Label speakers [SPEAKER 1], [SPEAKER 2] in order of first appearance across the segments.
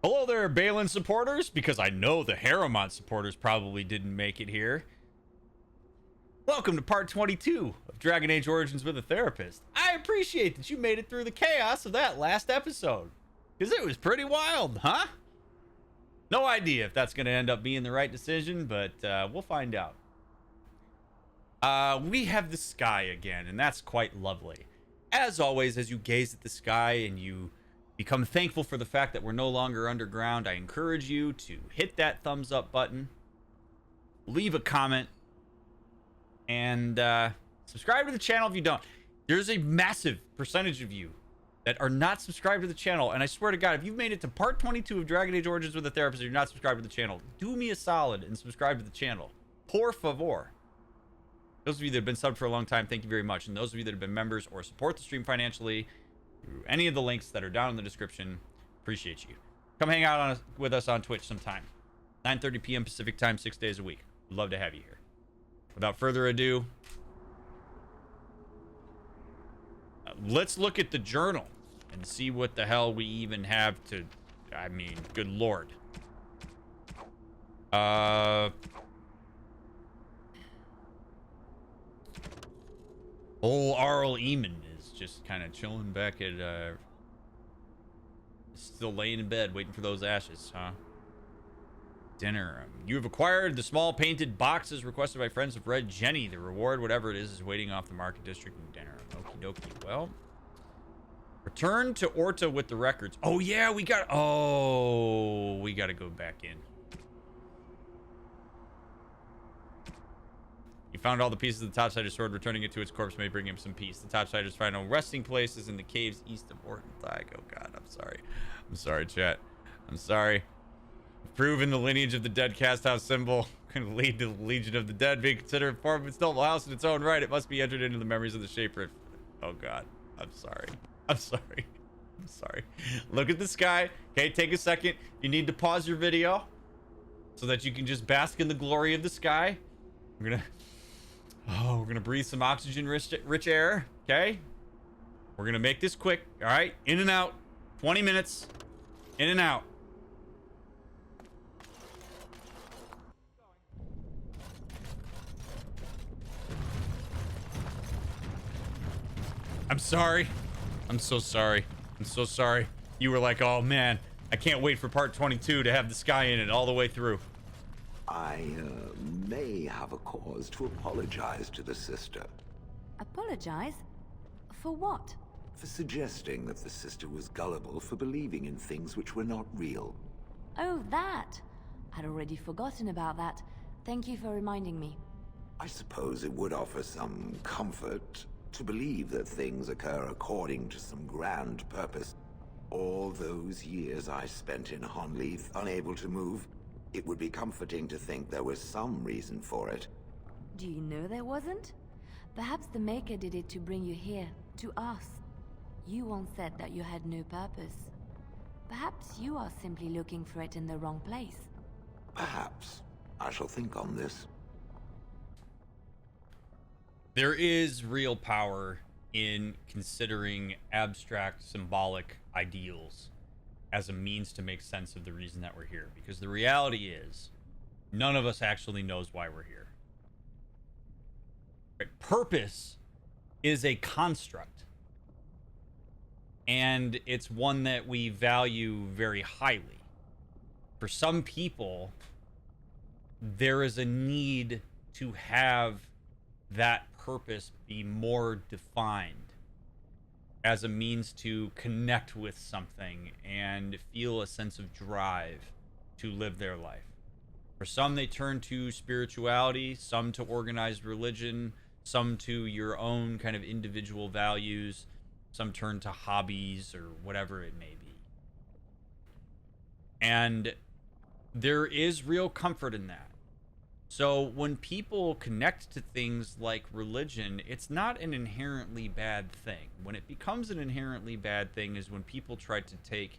[SPEAKER 1] Hello there, Balin supporters, because I know the Harrowmont supporters probably didn't make it here. Welcome to part 22 of Dragon Age Origins with a Therapist. I appreciate that you made it through the chaos of that last episode, because it was pretty wild, huh? No idea if that's going to end up being the right decision, but we'll find out. We have the sky again, and that's quite lovely. As always, as you gaze at the sky and you become thankful for the fact that we're no longer underground, I encourage you to hit that thumbs up button, leave a comment, and subscribe to the channel if you don't. There's a massive percentage of you that are not subscribed to the channel, and I swear to God, if you've made it to part 22 of Dragon Age Origins with a Therapist and you're not subscribed to the channel, do me a solid and subscribe to the channel. Por favor. Those of you that have been subbed for a long time, thank you very much. And those of you that have been members or support the stream financially through any of the links that are down in the description, appreciate you. Come hang out with us on Twitch sometime. 9:30 p.m. Pacific time, 6 days a week. We'd love to have you here. Without further ado, let's look at the journal and see what the hell we even have to... I mean, good lord. Old Arl Eamon is just kind of chilling back at, still laying in bed waiting for those ashes, huh? Dinner. You have acquired the small painted boxes requested by friends of Red Jenny. The reward, whatever it is waiting off the market district and dinner. Okie dokie. Well, return to Orta with the records. Oh, yeah, we got to go back in. He found all the pieces of the Topsider's sword. Returning it to its corpse may bring him some peace. The Topsider's final resting place is in the caves east of Ortenthag. Oh, God, I'm sorry. I'm sorry, chat. I'm sorry. Proven the lineage of the dead cast house symbol can lead to the Legion of the Dead being considered a form of its noble house in its own right. It must be entered into the memories of the Shaper. Oh, God. I'm sorry. I'm sorry. I'm sorry. Look at the sky. Okay, take a second. You need to pause your video so that you can just bask in the glory of the sky. We're gonna breathe some oxygen-rich air, okay? We're gonna make this quick, all right? In and out, 20 minutes, in and out. I'm sorry. I'm so sorry. I'm so sorry. You were like, oh man, I can't wait for part 22 to have the sky in it all the way through.
[SPEAKER 2] I may have a cause to apologize to the sister.
[SPEAKER 3] Apologize? For what?
[SPEAKER 2] For suggesting that the sister was gullible for believing in things which were not real.
[SPEAKER 3] Oh, that! I'd already forgotten about that. Thank you for reminding me.
[SPEAKER 2] I suppose it would offer some comfort to believe that things occur according to some grand purpose. All those years I spent in Honleith, unable to move, it would be comforting to think there was some reason for it.
[SPEAKER 3] Do you know there wasn't? Perhaps the Maker did it to bring you here, to us. You once said that you had no purpose. Perhaps you are simply looking for it in the wrong place.
[SPEAKER 2] Perhaps. I shall think on this.
[SPEAKER 1] There is real power in considering abstract symbolic ideals as a means to make sense of the reason that we're here. Because the reality is, none of us actually knows why we're here. Right? Purpose is a construct. And it's one that we value very highly. For some people, there is a need to have that purpose be more defined as a means to connect with something and feel a sense of drive to live their life. For some, they turn to spirituality, some to organized religion, some to your own kind of individual values, some turn to hobbies or whatever it may be. And there is real comfort in that. So when people connect to things like religion, it's not an inherently bad thing. When it becomes an inherently bad thing is when people try to take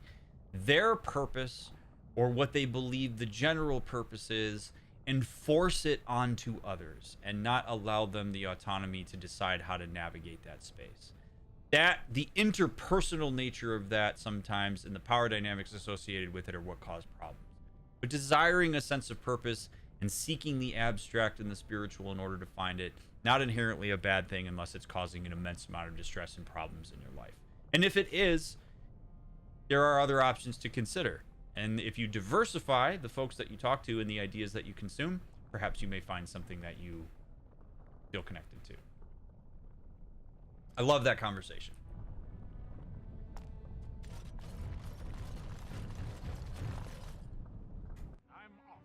[SPEAKER 1] their purpose or what they believe the general purpose is and force it onto others and not allow them the autonomy to decide how to navigate that space. that the interpersonal nature of that sometimes and the power dynamics associated with it are what cause problems. But desiring a sense of purpose and seeking the abstract and the spiritual in order to find it, not inherently a bad thing unless it's causing an immense amount of distress and problems in your life. And if it is, there are other options to consider. And if you diversify the folks that you talk to and the ideas that you consume, perhaps you may find something that you feel connected to. I love that conversation.
[SPEAKER 4] I'm off.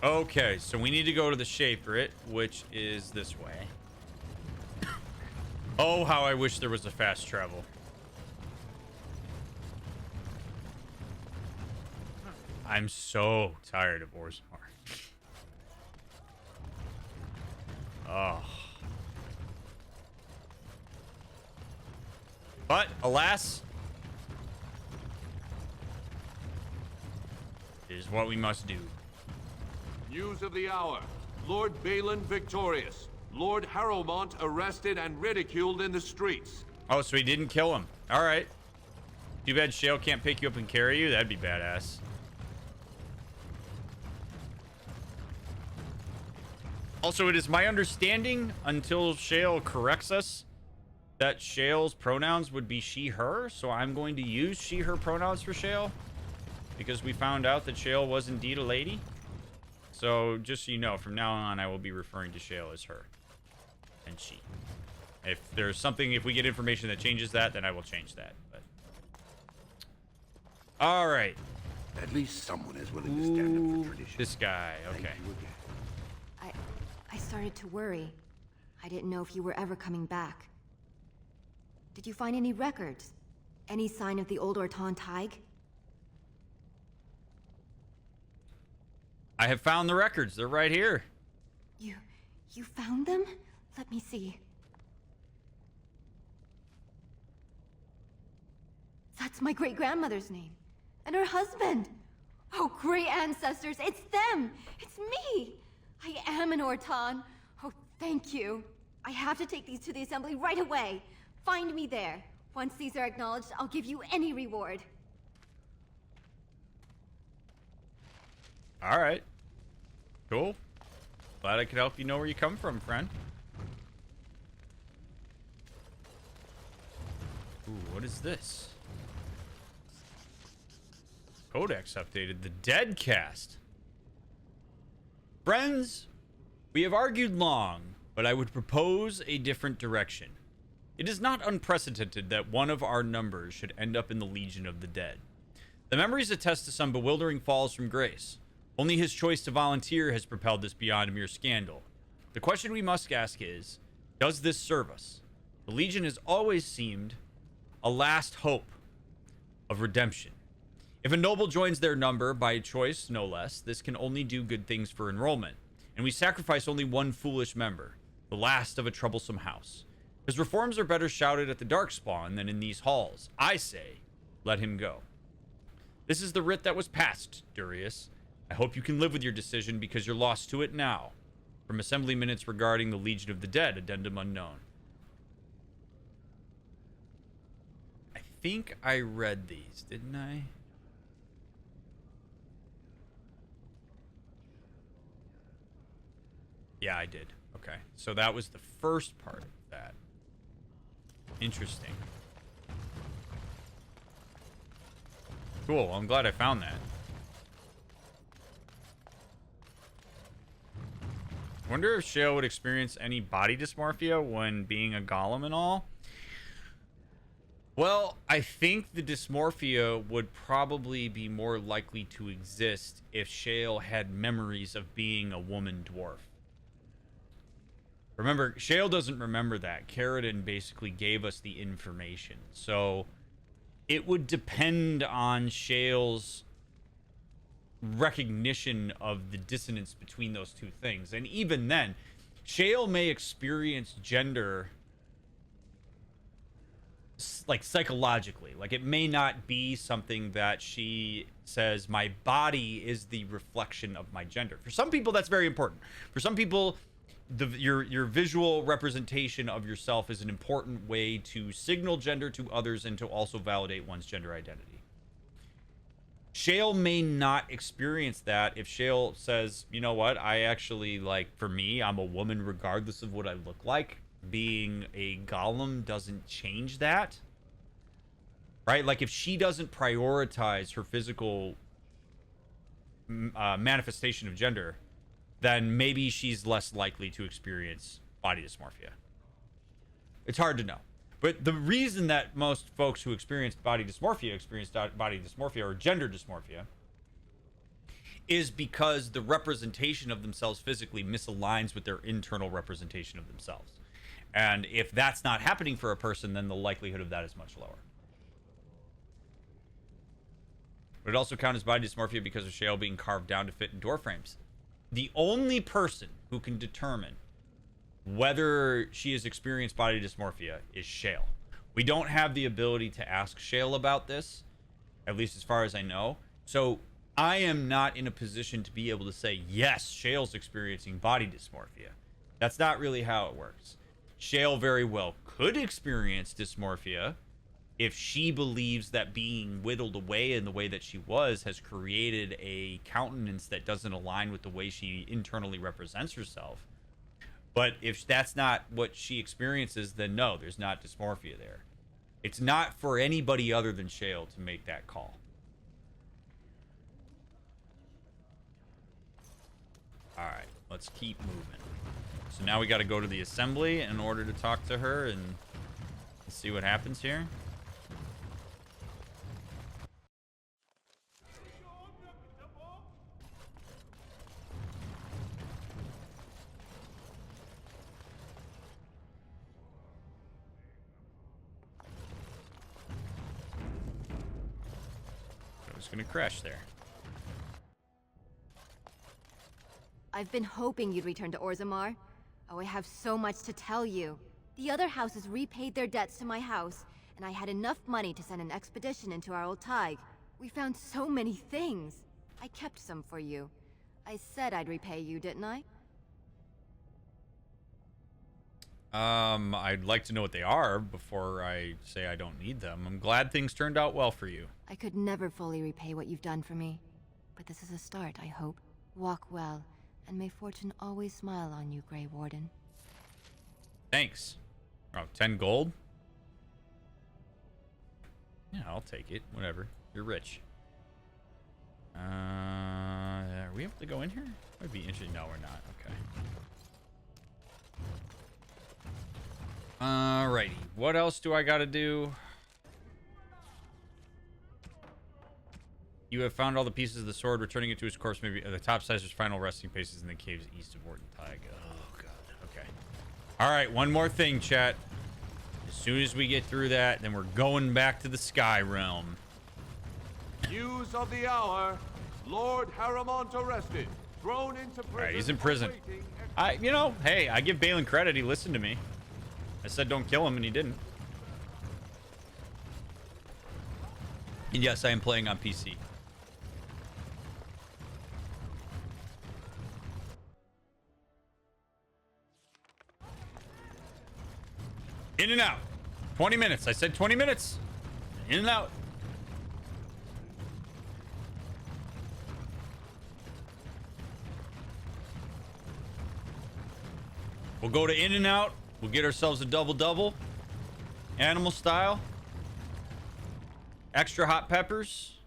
[SPEAKER 1] Okay, so we need to go to the Shaper, which is this way. Oh, how I wish there was a fast travel. I'm so tired of Orzammar. Oh. But, alas, it is what we must do.
[SPEAKER 4] News of the hour. Lord Balin victorious. Lord Harrowmont arrested and ridiculed in the streets.
[SPEAKER 1] Oh, so he didn't kill him. All right. Too bad Shale can't pick you up and carry you. That'd be badass. Also, it is my understanding, until Shale corrects us, that Shale's pronouns would be she, her. So I'm going to use she, her pronouns for Shale, because we found out that Shale was indeed a lady. So just so you know, from now on, I will be referring to Shale as her and she. If there's something, if we get information that changes that, then I will change that. But all right.
[SPEAKER 2] At least someone is willing to stand up for tradition.
[SPEAKER 1] This guy, okay.
[SPEAKER 2] Thank you again.
[SPEAKER 5] I started to worry. I didn't know if you were ever coming back. Did you find any records? Any sign of the old Orton Tig?
[SPEAKER 1] I have found the records. They're right here.
[SPEAKER 5] You found them? Let me see. That's my great-grandmother's name. And her husband. Oh, great ancestors, it's them! It's me! I am an Orton. Oh, thank you. I have to take these to the assembly right away. Find me there. Once these are acknowledged, I'll give you any reward.
[SPEAKER 1] All right. Cool. Glad I could help you know where you come from, friend. Ooh, what is this? Codex updated. The Dead Cast. Friends, we have argued long, but I would propose a different direction. It is not unprecedented that one of our numbers should end up in the Legion of the Dead. The memories attest to some bewildering falls from grace. Only his choice to volunteer has propelled this beyond a mere scandal. The question we must ask is, does this serve us? The Legion has always seemed a last hope of redemption. If a noble joins their number by choice, no less, this can only do good things for enrollment. And we sacrifice only one foolish member, the last of a troublesome house. His reforms are better shouted at the Darkspawn than in these halls. I say, let him go. This is the writ that was passed, Durius. I hope you can live with your decision because you're lost to it now. From Assembly Minutes regarding the Legion of the Dead, addendum unknown. I think I read these, didn't I? Yeah, I did. Okay. So that was the first part of that. Interesting. Cool. I'm glad I found that. Wonder if Shale would experience any body dysmorphia when being a golem and all. Well, I think the dysmorphia would probably be more likely to exist if Shale had memories of being a woman dwarf. Remember, Shale doesn't remember that. Carradine basically gave us the information. So it would depend on Shale's recognition of the dissonance between those two things. And even then, Shale may experience gender like psychologically. Like it may not be something that she says, my body is the reflection of my gender. For some people, that's very important. For some people, your visual representation of yourself is an important way to signal gender to others and to also validate one's gender identity. Shale may not experience that if Shale says, you know what, I actually, like, for me, I'm a woman regardless of what I look like. Being a golem doesn't change that. Right? Like, if she doesn't prioritize her physical manifestation of gender, then maybe she's less likely to experience body dysmorphia. It's hard to know. But the reason that most folks who experience body dysmorphia or gender dysmorphia is because the representation of themselves physically misaligns with their internal representation of themselves. And if that's not happening for a person, then the likelihood of that is much lower. But it also counts as body dysmorphia because of Shale being carved down to fit in door frames. The only person who can determine whether she has experienced body dysmorphia is Shale. We don't have the ability to ask Shale about this, at least as far as I know. So I am not in a position to be able to say, yes, Shale's experiencing body dysmorphia. That's not really how it works. Shale very well could experience dysmorphia if she believes that being whittled away in the way that she was has created a countenance that doesn't align with the way she internally represents herself. But if that's not what she experiences, then no, there's not dysmorphia there. It's not for anybody other than Shale to make that call. All right, let's keep moving. So now we got to go to the assembly in order to talk to her and see what happens here. Gonna crash there.
[SPEAKER 5] I've been hoping you'd return to Orzammar. Oh, I have so much to tell you. The other houses repaid their debts to my house, and I had enough money to send an expedition into our old Tig. We found so many things. I kept some for you. I said I'd repay you, didn't I?
[SPEAKER 1] I'd like to know what they are before I say I don't need them. I'm glad things turned out well for you.
[SPEAKER 5] I could never fully repay what you've done for me. But this is a start, I hope. Walk well, and may fortune always smile on you, Grey Warden.
[SPEAKER 1] Thanks. Oh, 10 gold? Yeah, I'll take it. Whatever. You're rich. Are we able to go in here? Would be interesting. No, we're not. Okay. Alrighty. What else do I gotta do? You have found all the pieces of the sword. Returning it to its corpse maybe the Topsizer's final resting places in the caves east of Ortentig. Oh, God. Okay. Alright, one more thing, chat. As soon as we get through that, then we're going back to the Sky Realm.
[SPEAKER 4] News of the hour. Lord Haramont arrested. Thrown into prison.
[SPEAKER 1] Alright, he's in prison. You know, hey, I give Balin credit. He listened to me. I said don't kill him, and he didn't. And yes, I am playing on PC. In and out. 20 minutes. I said 20 minutes. In and out. We'll go to in and out. We'll get ourselves a double-double. Animal style. Extra hot peppers.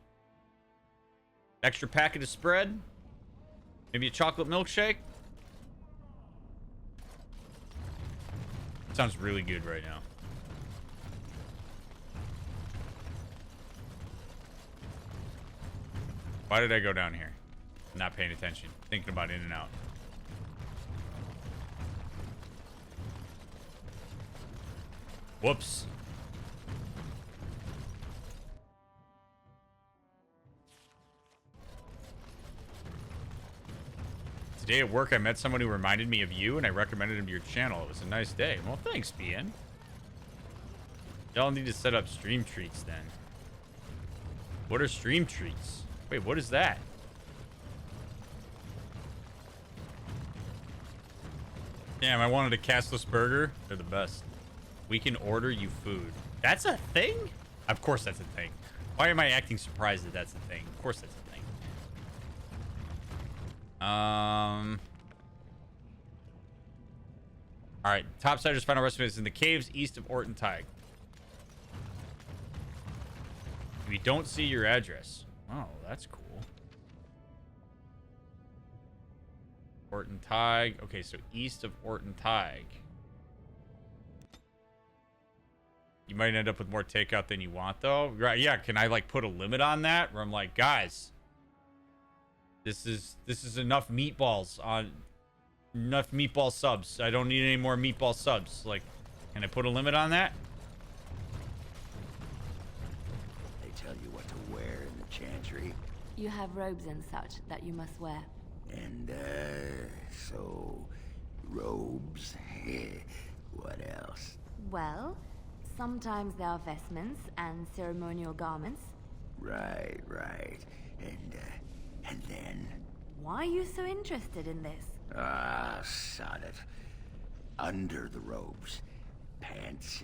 [SPEAKER 1] Extra packet of spread. Maybe a chocolate milkshake. Sounds really good right now. Why did I go down here? Not paying attention. Thinking about in and out. Whoops. Today at work, I met someone who reminded me of you, and I recommended him to your channel. It was a nice day. Well, thanks, BN. Y'all need to set up stream treats, then. What are stream treats? Wait, what is that? Damn, I wanted a cashless burger. They're the best. We can order you food. That's a thing? Of course that's a thing. Why am I acting surprised that that's a thing? Of course that's a thing. Alright, Topsider's final recipe is in the caves east of Orton Tig. We don't see your address. Oh, that's cool. Orton Tig. Okay, so east of Orton Tig. You might end up with more takeout than you want, though. Right? Yeah. Can I like put a limit on that? Where I'm like, guys, this is enough meatballs on enough meatball subs. I don't need any more meatball subs. Like, can I put a limit on that?
[SPEAKER 6] They tell you what to wear in the chantry.
[SPEAKER 3] You have robes and such that you must wear.
[SPEAKER 6] And, so... robes? What else?
[SPEAKER 3] Well, sometimes there are vestments and ceremonial garments.
[SPEAKER 6] Right. And then...
[SPEAKER 3] Why are you so interested in this?
[SPEAKER 6] Ah, sod it. Under the robes. Pants.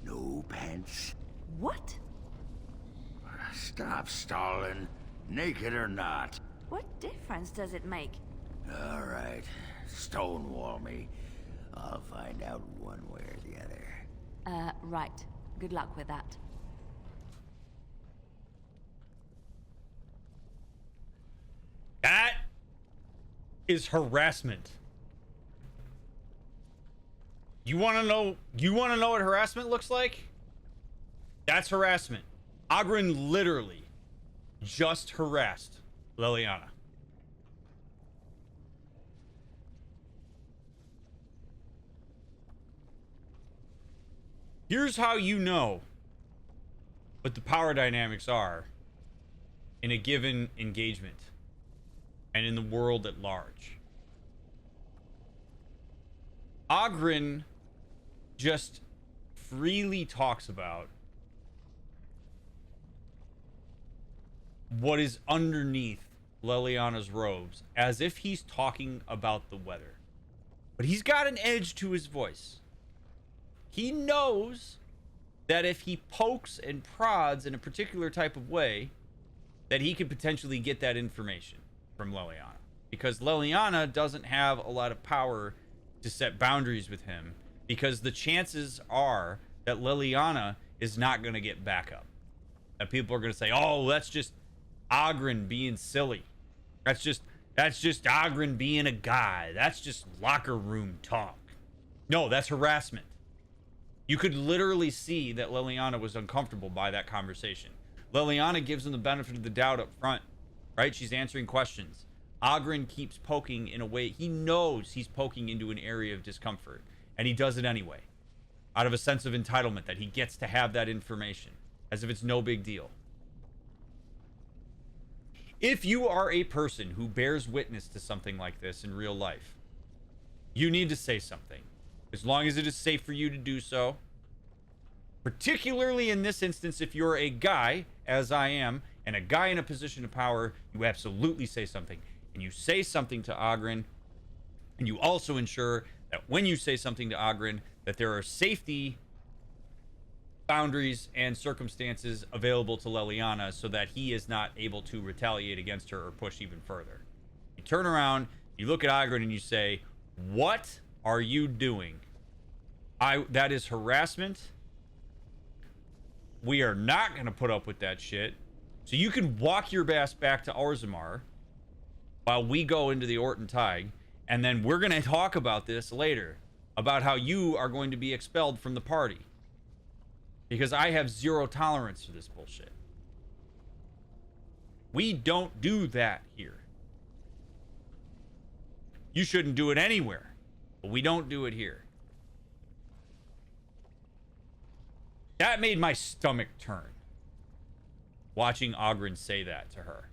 [SPEAKER 6] No pants.
[SPEAKER 3] What?
[SPEAKER 6] Stop stalling. Naked or not.
[SPEAKER 3] What difference does it make?
[SPEAKER 6] All right. Stonewall me. I'll find out one way or the other.
[SPEAKER 3] Right. Good luck with that.
[SPEAKER 1] That is harassment. You want to know what harassment looks like? That's harassment. Ogren literally just harassed Leliana. Here's how you know what the power dynamics are in a given engagement and in the world at large. Ogren just freely talks about what is underneath Leliana's robes as if he's talking about the weather. But he's got an edge to his voice. He knows that if he pokes and prods in a particular type of way, that he could potentially get that information from Leliana. Because Leliana doesn't have a lot of power to set boundaries with him, because the chances are that Leliana is not going to get backup. That people are going to say, oh, that's just Ogren being silly. That's just Ogren being a guy. That's just locker room talk. No, that's harassment. You could literally see that Leliana was uncomfortable by that conversation. Leliana gives him the benefit of the doubt up front, right? She's answering questions. Ogren keeps poking in a way he knows he's poking into an area of discomfort, and he does it anyway, out of a sense of entitlement that he gets to have that information, as if it's no big deal. If you are a person who bears witness to something like this in real life, you need to say something. As long as it is safe for you to do so. Particularly in this instance, if you're a guy, as I am, and a guy in a position of power, you absolutely say something. And you say something to Ogren, and you also ensure that when you say something to Ogren, that there are safety boundaries and circumstances available to Leliana so that he is not able to retaliate against her or push even further. You turn around, you look at Ogren, and you say, what are you doing? That is harassment. We are not going to put up with that shit. So you can walk your ass back to Orzammar while we go into the Orton Tig, and then we're going to talk about this later, about how you are going to be expelled from the party. Because I have zero tolerance for this bullshit. We don't do that here. You shouldn't do it anywhere, but we don't do it here. That made my stomach turn, watching Ogren say that to her.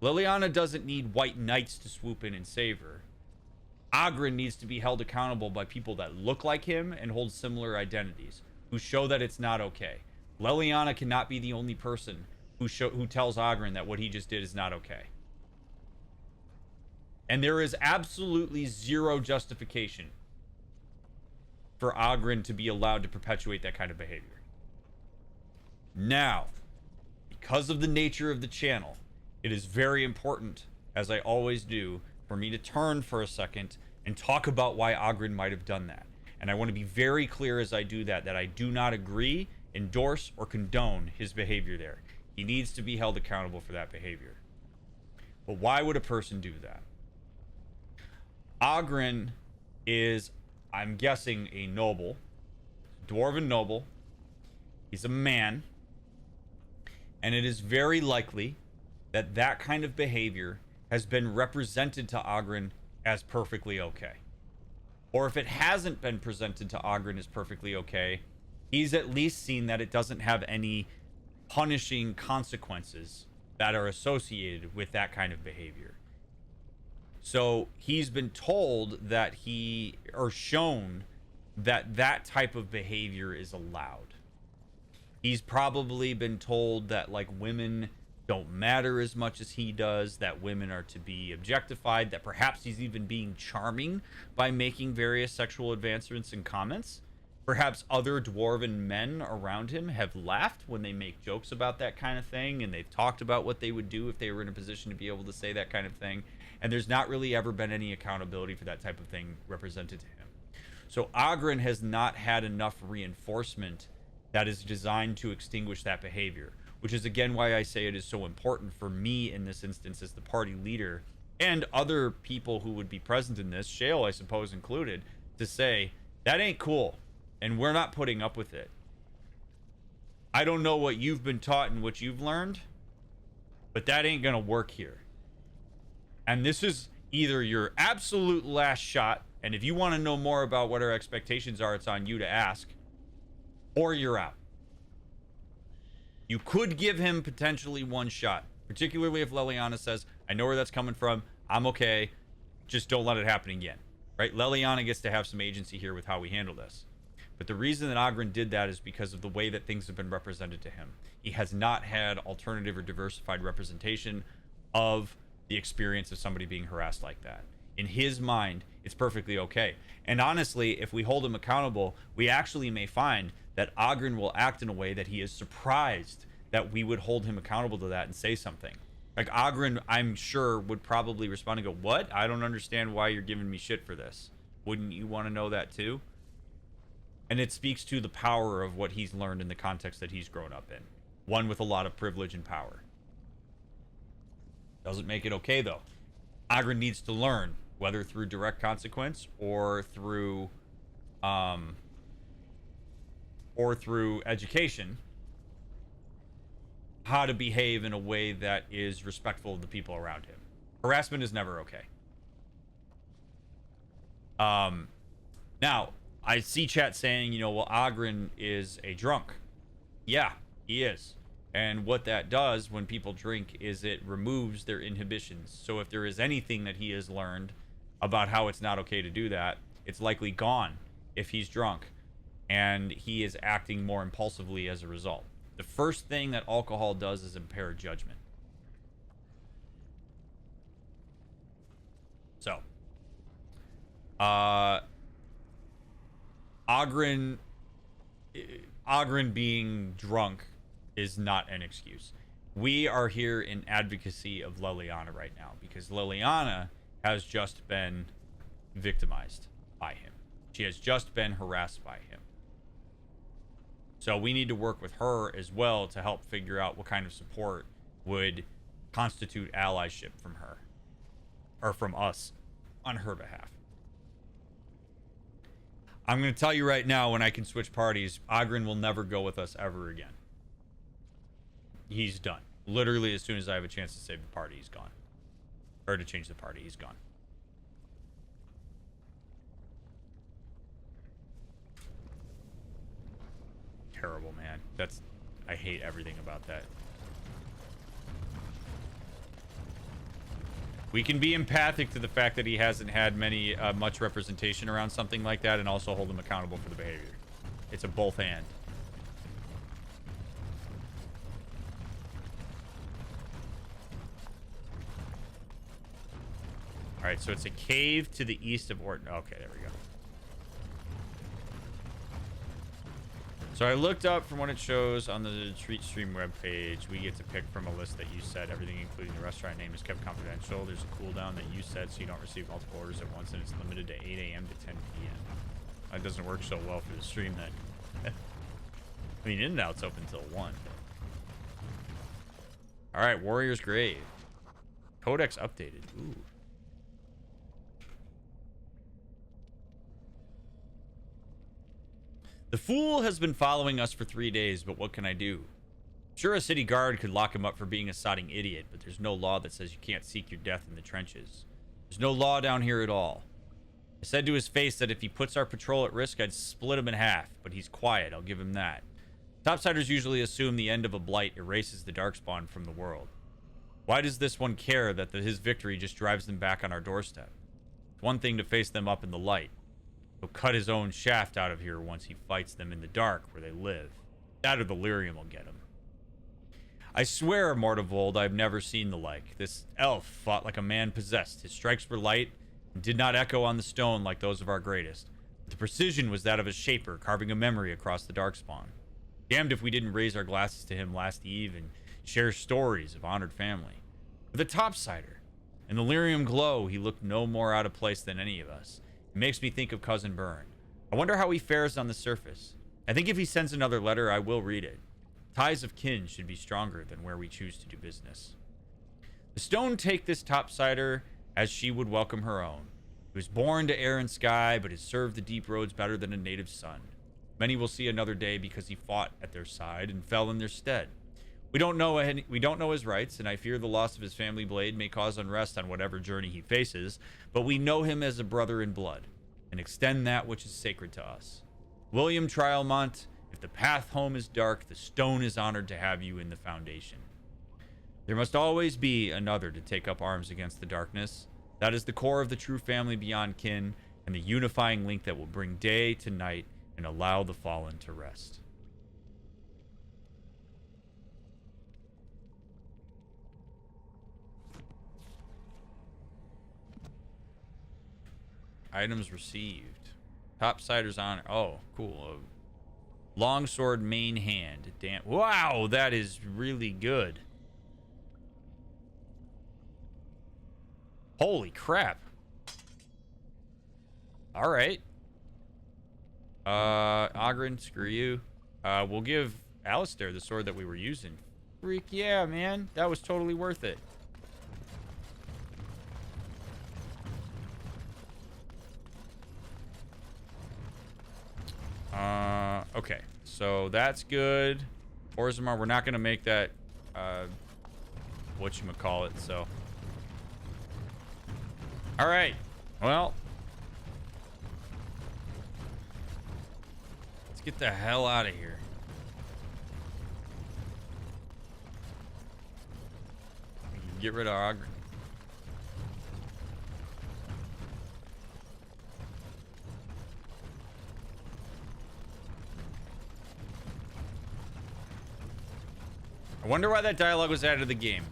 [SPEAKER 1] Leliana doesn't need white knights to swoop in and save her. Ogren needs to be held accountable by people that look like him and hold similar identities, who show that it's not okay. Leliana cannot be the only person who tells Ogren that what he just did is not okay. And there is absolutely zero justification for Ogren to be allowed to perpetuate that kind of behavior. Now, because of the nature of the channel, it is very important, as I always do, for me to turn for a second and talk about why Ogren might have done that. And I want to be very clear as I do that I do not agree, endorse, or condone his behavior there. He needs to be held accountable for that behavior. But why would a person do that? Ogren is, I'm guessing, a noble, dwarven noble. He's a man. And it is very likely that that kind of behavior has been represented to Ogren as perfectly okay. Or if it hasn't been presented to Ogren as perfectly okay, he's at least seen that it doesn't have any punishing consequences that are associated with that kind of behavior. So he's been told that shown that that type of behavior is allowed. He's probably been told that, like, women don't matter as much as he does, that women are to be objectified, that perhaps he's even being charming by making various sexual advancements and comments. Perhaps other dwarven men around him have laughed when they make jokes about that kind of thing, and they've talked about what they would do if they were in a position to be able to say that kind of thing. And there's not really ever been any accountability for that type of thing represented to him. So Ogren has not had enough reinforcement that is designed to extinguish that behavior, which is again why I say it is so important for me in this instance as the party leader and other people who would be present in this, Shale I suppose included, to say that ain't cool and we're not putting up with it. I don't know what you've been taught and what you've learned, but that ain't gonna work here. And this is either your absolute last shot, and if you want to know more about what our expectations are, it's on you to ask, or you're out. You could give him potentially one shot, particularly if Leliana says, I know where that's coming from, I'm okay, just don't let it happen again, right? Leliana gets to have some agency here with how we handle this. But the reason that Ogren did that is because of the way that things have been represented to him. He has not had alternative or diversified representation of the experience of somebody being harassed like that. In his mind, it's perfectly okay. And honestly, if we hold him accountable, we actually may find that Ogren will act in a way that he is surprised that we would hold him accountable to that and say something. Like Ogren, I'm sure, would probably respond and go, what? I don't understand why you're giving me shit for this. Wouldn't you want to know that too? And it speaks to the power of what he's learned in the context that he's grown up in. One with a lot of privilege and power. Doesn't make it okay, though. Ogren needs to learn, whether through direct consequence or through education, how to behave in a way that is respectful of the people around him. Harassment is never okay. Now, I see chat saying, you know, well, Ogren is a drunk. Yeah, he is. And what that does when people drink is it removes their inhibitions. So if there is anything that he has learned about how it's not okay to do that, it's likely gone if he's drunk. And he is acting more impulsively as a result. The first thing that alcohol does is impair judgment. So, Ogren being drunk is not an excuse. We are here in advocacy of Leliana right now because Leliana has just been victimized by him. She has just been harassed by him. So we need to work with her as well to help figure out what kind of support would constitute allyship from her or from us on her behalf. I'm going to tell you right now, when I can switch parties, Ogren will never go with us ever again. He's done. Literally, as soon as I have a chance to save the party, he's gone. Or to change the party, he's gone. Terrible, man. I hate everything about that. We can be empathic to the fact that he hasn't had much representation around something like that and also hold him accountable for the behavior. It's a both and. right, so it's a cave to the east of Orton. Okay, there we go. So I looked up from what it shows on the Treat Stream webpage. We get to pick from a list that you said. Everything, including the restaurant name, is kept confidential. There's a cooldown that you said, so you don't receive multiple orders at once, and it's limited to 8 a.m. to 10 p.m. That doesn't work so well for the stream then. I mean, In-N-Out's open till 1. All right, Warrior's Grave. Codex updated. Ooh. The fool has been following us for 3 days, but what can I do? Sure, a city guard could lock him up for being a sodding idiot, but there's no law that says you can't seek your death in the trenches. There's no law down here at all. I said to his face that if he puts our patrol at risk, I'd split him in half, but he's quiet, I'll give him that. Topsiders usually assume the end of a blight erases the Darkspawn from the world. Why does this one care that his victory just drives them back on our doorstep? It's one thing to face them up in the light. He'll cut his own shaft out of here once he fights them in the dark where they live. That or the lyrium will get him. I swear, Mortivold, I've never seen the like. This elf fought like a man possessed. His strikes were light and did not echo on the stone like those of our greatest. But the precision was that of a shaper carving a memory across the Darkspawn. Damned if we didn't raise our glasses to him last eve and share stories of honored family. With a topsider and the lyrium glow, he looked no more out of place than any of us. It makes me think of Cousin Byrne. I wonder how he fares on the surface. I think if he sends another letter, I will read it. Ties of kin should be stronger than where we choose to do business. The stone take this topsider as she would welcome her own. He was born to air and sky, but has served the deep roads better than a native son. Many will see another day because he fought at their side and fell in their stead. We don't know his rights, and I fear the loss of his family blade may cause unrest on whatever journey he faces, but we know him as a brother in blood, and extend that which is sacred to us. William Trialmont, if the path home is dark, the stone is honored to have you in the foundation. There must always be another to take up arms against the darkness. That is the core of the true family beyond kin, and the unifying link that will bring day to night and allow the fallen to rest. Items received. Topsider's honor. Oh, cool. Longsword main hand. Damn. Wow, that is really good. Holy crap. All right. Ogren, screw you. We'll give Alistair the sword that we were using. Freak yeah, man. That was totally worth it. Okay, so that's good. Orzammar, we're not gonna make that whatchamacallit, so. Alright. Well. Let's get the hell out of here. Get rid of Ogren. I wonder why that dialogue was added to the game.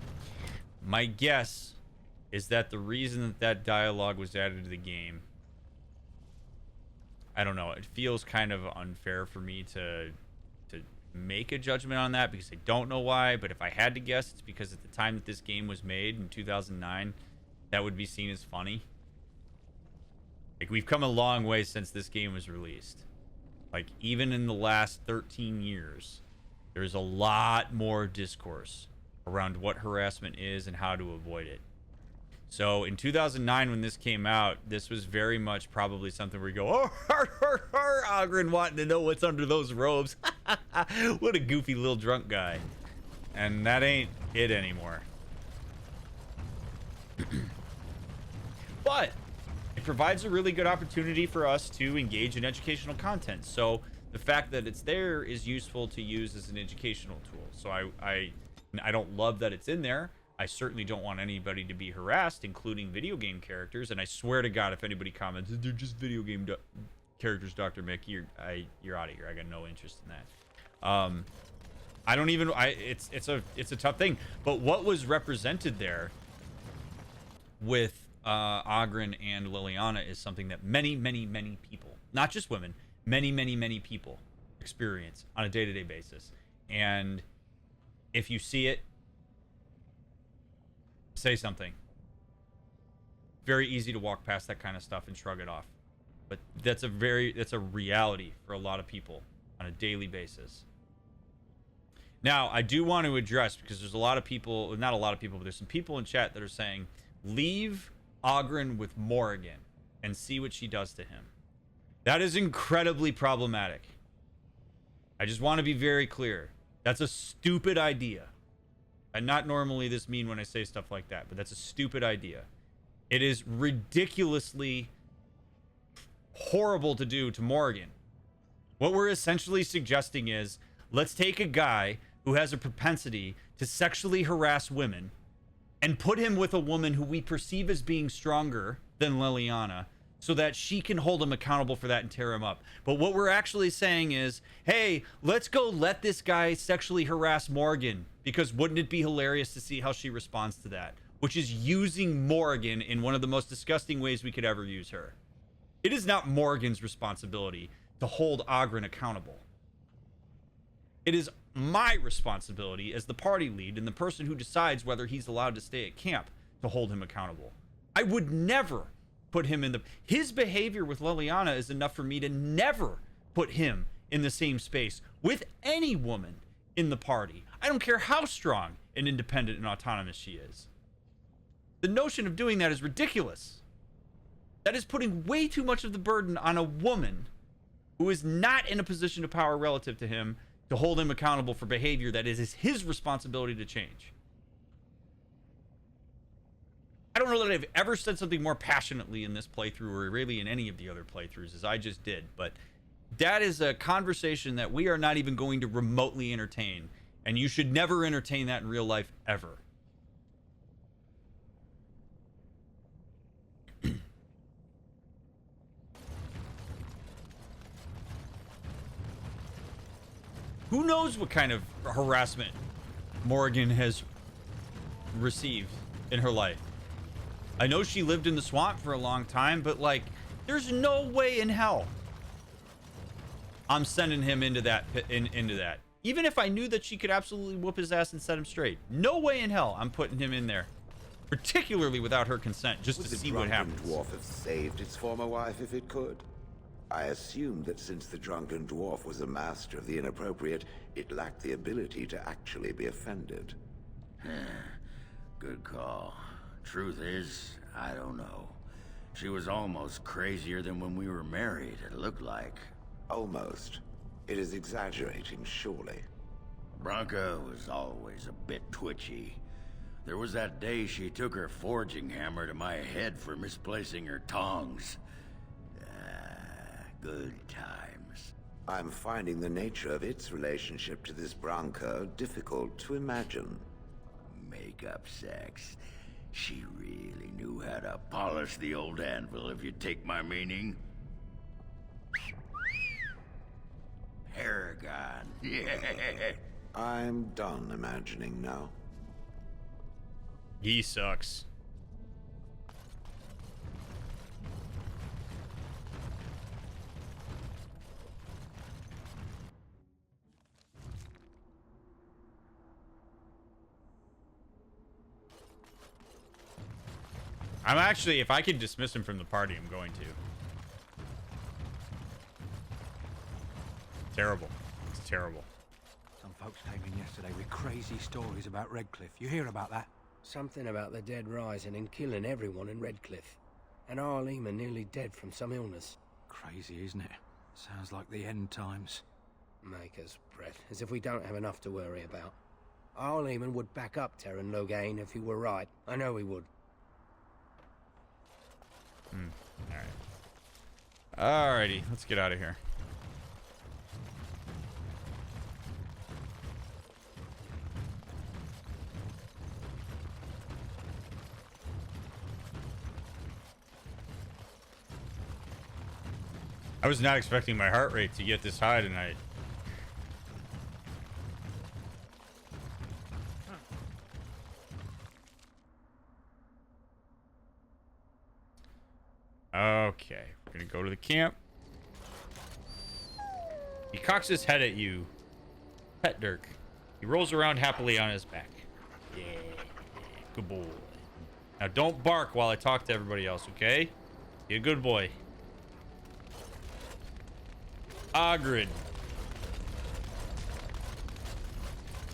[SPEAKER 1] My guess is that the reason that that dialogue was added to the game, I don't know, it feels kind of unfair for me to make a judgment on that because I don't know why, but if I had to guess, it's because at the time that this game was made in 2009, that would be seen as funny. Like, we've come a long way since this game was released. Like, even in the last 13 years, there's a lot more discourse around what harassment is and how to avoid it. So in 2009, when this came out, this was very much probably something where you go, oh, Ogren wanting to know what's under those robes. What a goofy little drunk guy. And that ain't it anymore. But it provides a really good opportunity for us to engage in educational content. So the fact that it's there is useful to use as an educational tool. So I don't love that it's in there. I certainly don't want anybody to be harassed, including video game characters. And I swear to God, if anybody comments, they're just video game characters, Dr. Mick, you're out of here. I got no interest in that. I don't even. It's a tough thing. But what was represented there with Ogren and Liliana is something that many, many, many people, not just women, many, many, many people experience on a day-to-day basis. And if you see it, say something. Very easy to walk past that kind of stuff and shrug it off. But that's a reality for a lot of people on a daily basis. Now, I do want to address, because there's a lot of people, not a lot of people, but there's some people in chat that are saying, leave Ogren with Morrigan and see what she does to him. That is incredibly problematic. I just want to be very clear. That's a stupid idea. I'm not normally this mean when I say stuff like that, but that's a stupid idea. It is ridiculously horrible to do to Morrigan. What we're essentially suggesting is, let's take a guy who has a propensity to sexually harass women and put him with a woman who we perceive as being stronger than Liliana, so that she can hold him accountable for that and tear him up. But what we're actually saying is, hey, let's go let this guy sexually harass Morgan, because wouldn't it be hilarious to see how she responds to that? Which is using Morgan in one of the most disgusting ways we could ever use her. It is not Morgan's responsibility to hold Ogren accountable. It is my responsibility as the party lead and the person who decides whether he's allowed to stay at camp to hold him accountable. I would never put him in the... His behavior with Liliana is enough for me to never put him in the same space with any woman in the party. I don't care how strong and independent and autonomous she is. The notion of doing that is ridiculous. That is putting way too much of the burden on a woman who is not in a position of power relative to him to hold him accountable for behavior that is his responsibility to change. I don't know that I've ever said something more passionately in this playthrough, or really in any of the other playthroughs, as I just did, but that is a conversation that we are not even going to remotely entertain, and you should never entertain that in real life, ever. Who knows what kind of harassment Morgan has received in her life? I know she lived in the swamp for a long time, but like, there's no way in hell I'm sending him into that into that. Even if I knew that she could absolutely whoop his ass and set him straight, no way in hell I'm putting him in there, particularly without her consent, just to see what happens.
[SPEAKER 2] The dwarf have saved its former wife if it could? I assumed that since the drunken dwarf was a master of the inappropriate, it lacked the ability to actually be offended.
[SPEAKER 6] Good call. Truth is, I don't know. She was almost crazier than when we were married, it looked like.
[SPEAKER 2] Almost. It is exaggerating, surely.
[SPEAKER 6] Branka was always a bit twitchy. There was that day she took her forging hammer to my head for misplacing her tongs. Good times.
[SPEAKER 2] I'm finding the nature of its relationship to this Branka difficult to imagine.
[SPEAKER 6] Make-up sex. She really knew how to polish the old anvil, if you take my meaning. Paragon. Yeah.
[SPEAKER 2] I'm done imagining now.
[SPEAKER 1] He sucks. I'm actually, if I can dismiss him from the party, I'm going to. Terrible. It's terrible.
[SPEAKER 7] Some folks came in yesterday with crazy stories about Redcliffe. You hear about that?
[SPEAKER 8] Something about the dead rising and killing everyone in Redcliffe. And Arlema nearly dead from some illness.
[SPEAKER 7] Crazy, isn't it? Sounds like the end times.
[SPEAKER 8] Make us breath, as if we don't have enough to worry about. Arlema would back up Terran Logain if he were right. I know he would.
[SPEAKER 1] Alrighty, let's get out of here. I was not expecting my heart rate to get this high tonight. Okay, we're gonna go to the camp. He cocks his head at you. Pet Dirk. He rolls around happily on his back. Yeah, good boy. Now don't bark while I talk to everybody else, okay? Be a good boy. Ogren.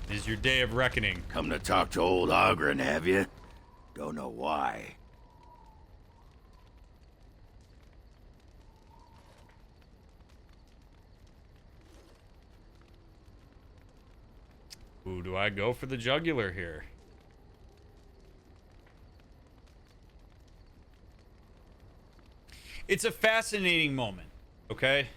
[SPEAKER 1] This is your day of reckoning.
[SPEAKER 6] Come to talk to old Ogren, have you? Don't know why.
[SPEAKER 1] Who do I go for the jugular here? It's a fascinating moment, okay?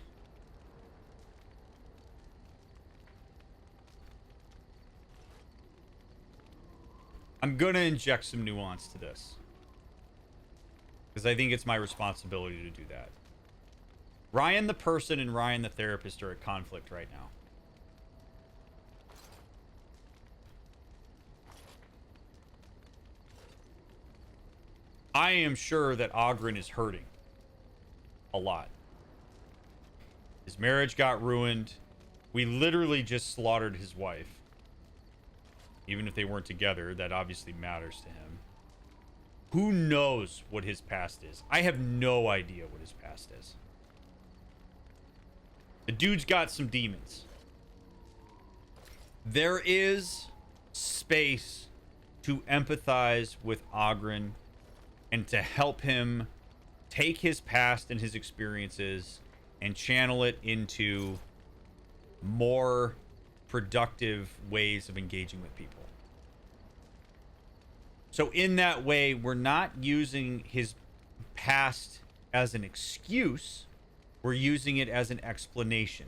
[SPEAKER 1] I'm gonna inject some nuance to this, because I think it's my responsibility to do that. Ryan the person and Ryan the therapist are at conflict right now. I am sure that Ogren is hurting a lot. His marriage got ruined. We literally just slaughtered his wife. Even if they weren't together, that obviously matters to him. Who knows what his past is? I have no idea what his past is. The dude's got some demons. There is space to empathize with Ogren and to help him take his past and his experiences and channel it into more productive ways of engaging with people. So in that way, we're not using his past as an excuse. We're using it as an explanation.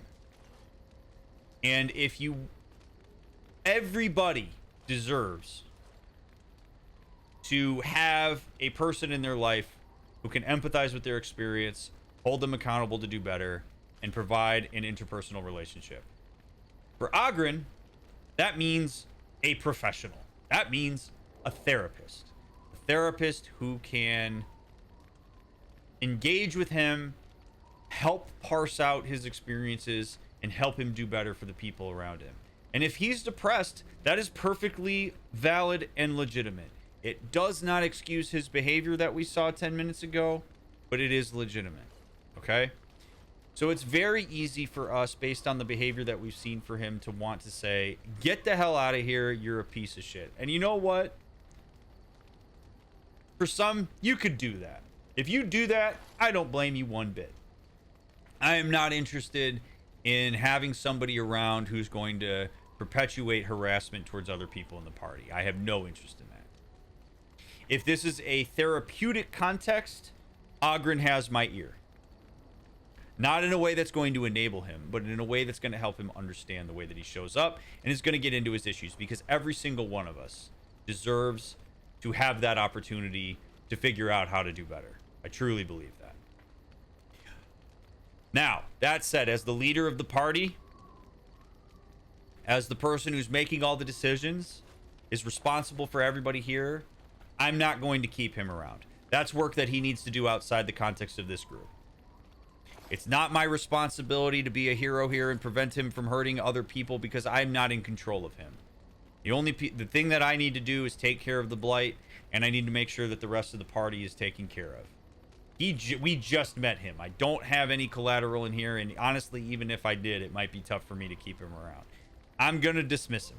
[SPEAKER 1] And everybody deserves to have a person in their life who can empathize with their experience, hold them accountable to do better, and provide an interpersonal relationship. For Ogren, that means a professional. That means a therapist. A therapist who can engage with him, help parse out his experiences, and help him do better for the people around him. And if he's depressed, that is perfectly valid and legitimate. It does not excuse his behavior that we saw 10 minutes ago, but it is legitimate. Okay? So it's very easy for us, based on the behavior that we've seen for him, to want to say, get the hell out of here, you're a piece of shit. And you know what? For some, you could do that. If you do that, I don't blame you one bit. I am not interested in having somebody around who's going to perpetuate harassment towards other people in the party. I have no interest in that. If this is a therapeutic context, Ogren has my ear. Not in a way that's going to enable him, but in a way that's going to help him understand the way that he shows up and is going to get into his issues, because every single one of us deserves to have that opportunity to figure out how to do better. I truly believe that. Now, that said, as the leader of the party, as the person who's making all the decisions, is responsible for everybody here, I'm not going to keep him around. That's work that he needs to do outside the context of this group. It's not my responsibility to be a hero here and prevent him from hurting other people, because I'm not in control of him. The thing that I need to do is take care of the Blight, and I need to make sure that the rest of the party is taken care of. We just met him. I don't have any collateral in here, and honestly, even if I did, it might be tough for me to keep him around. I'm going to dismiss him.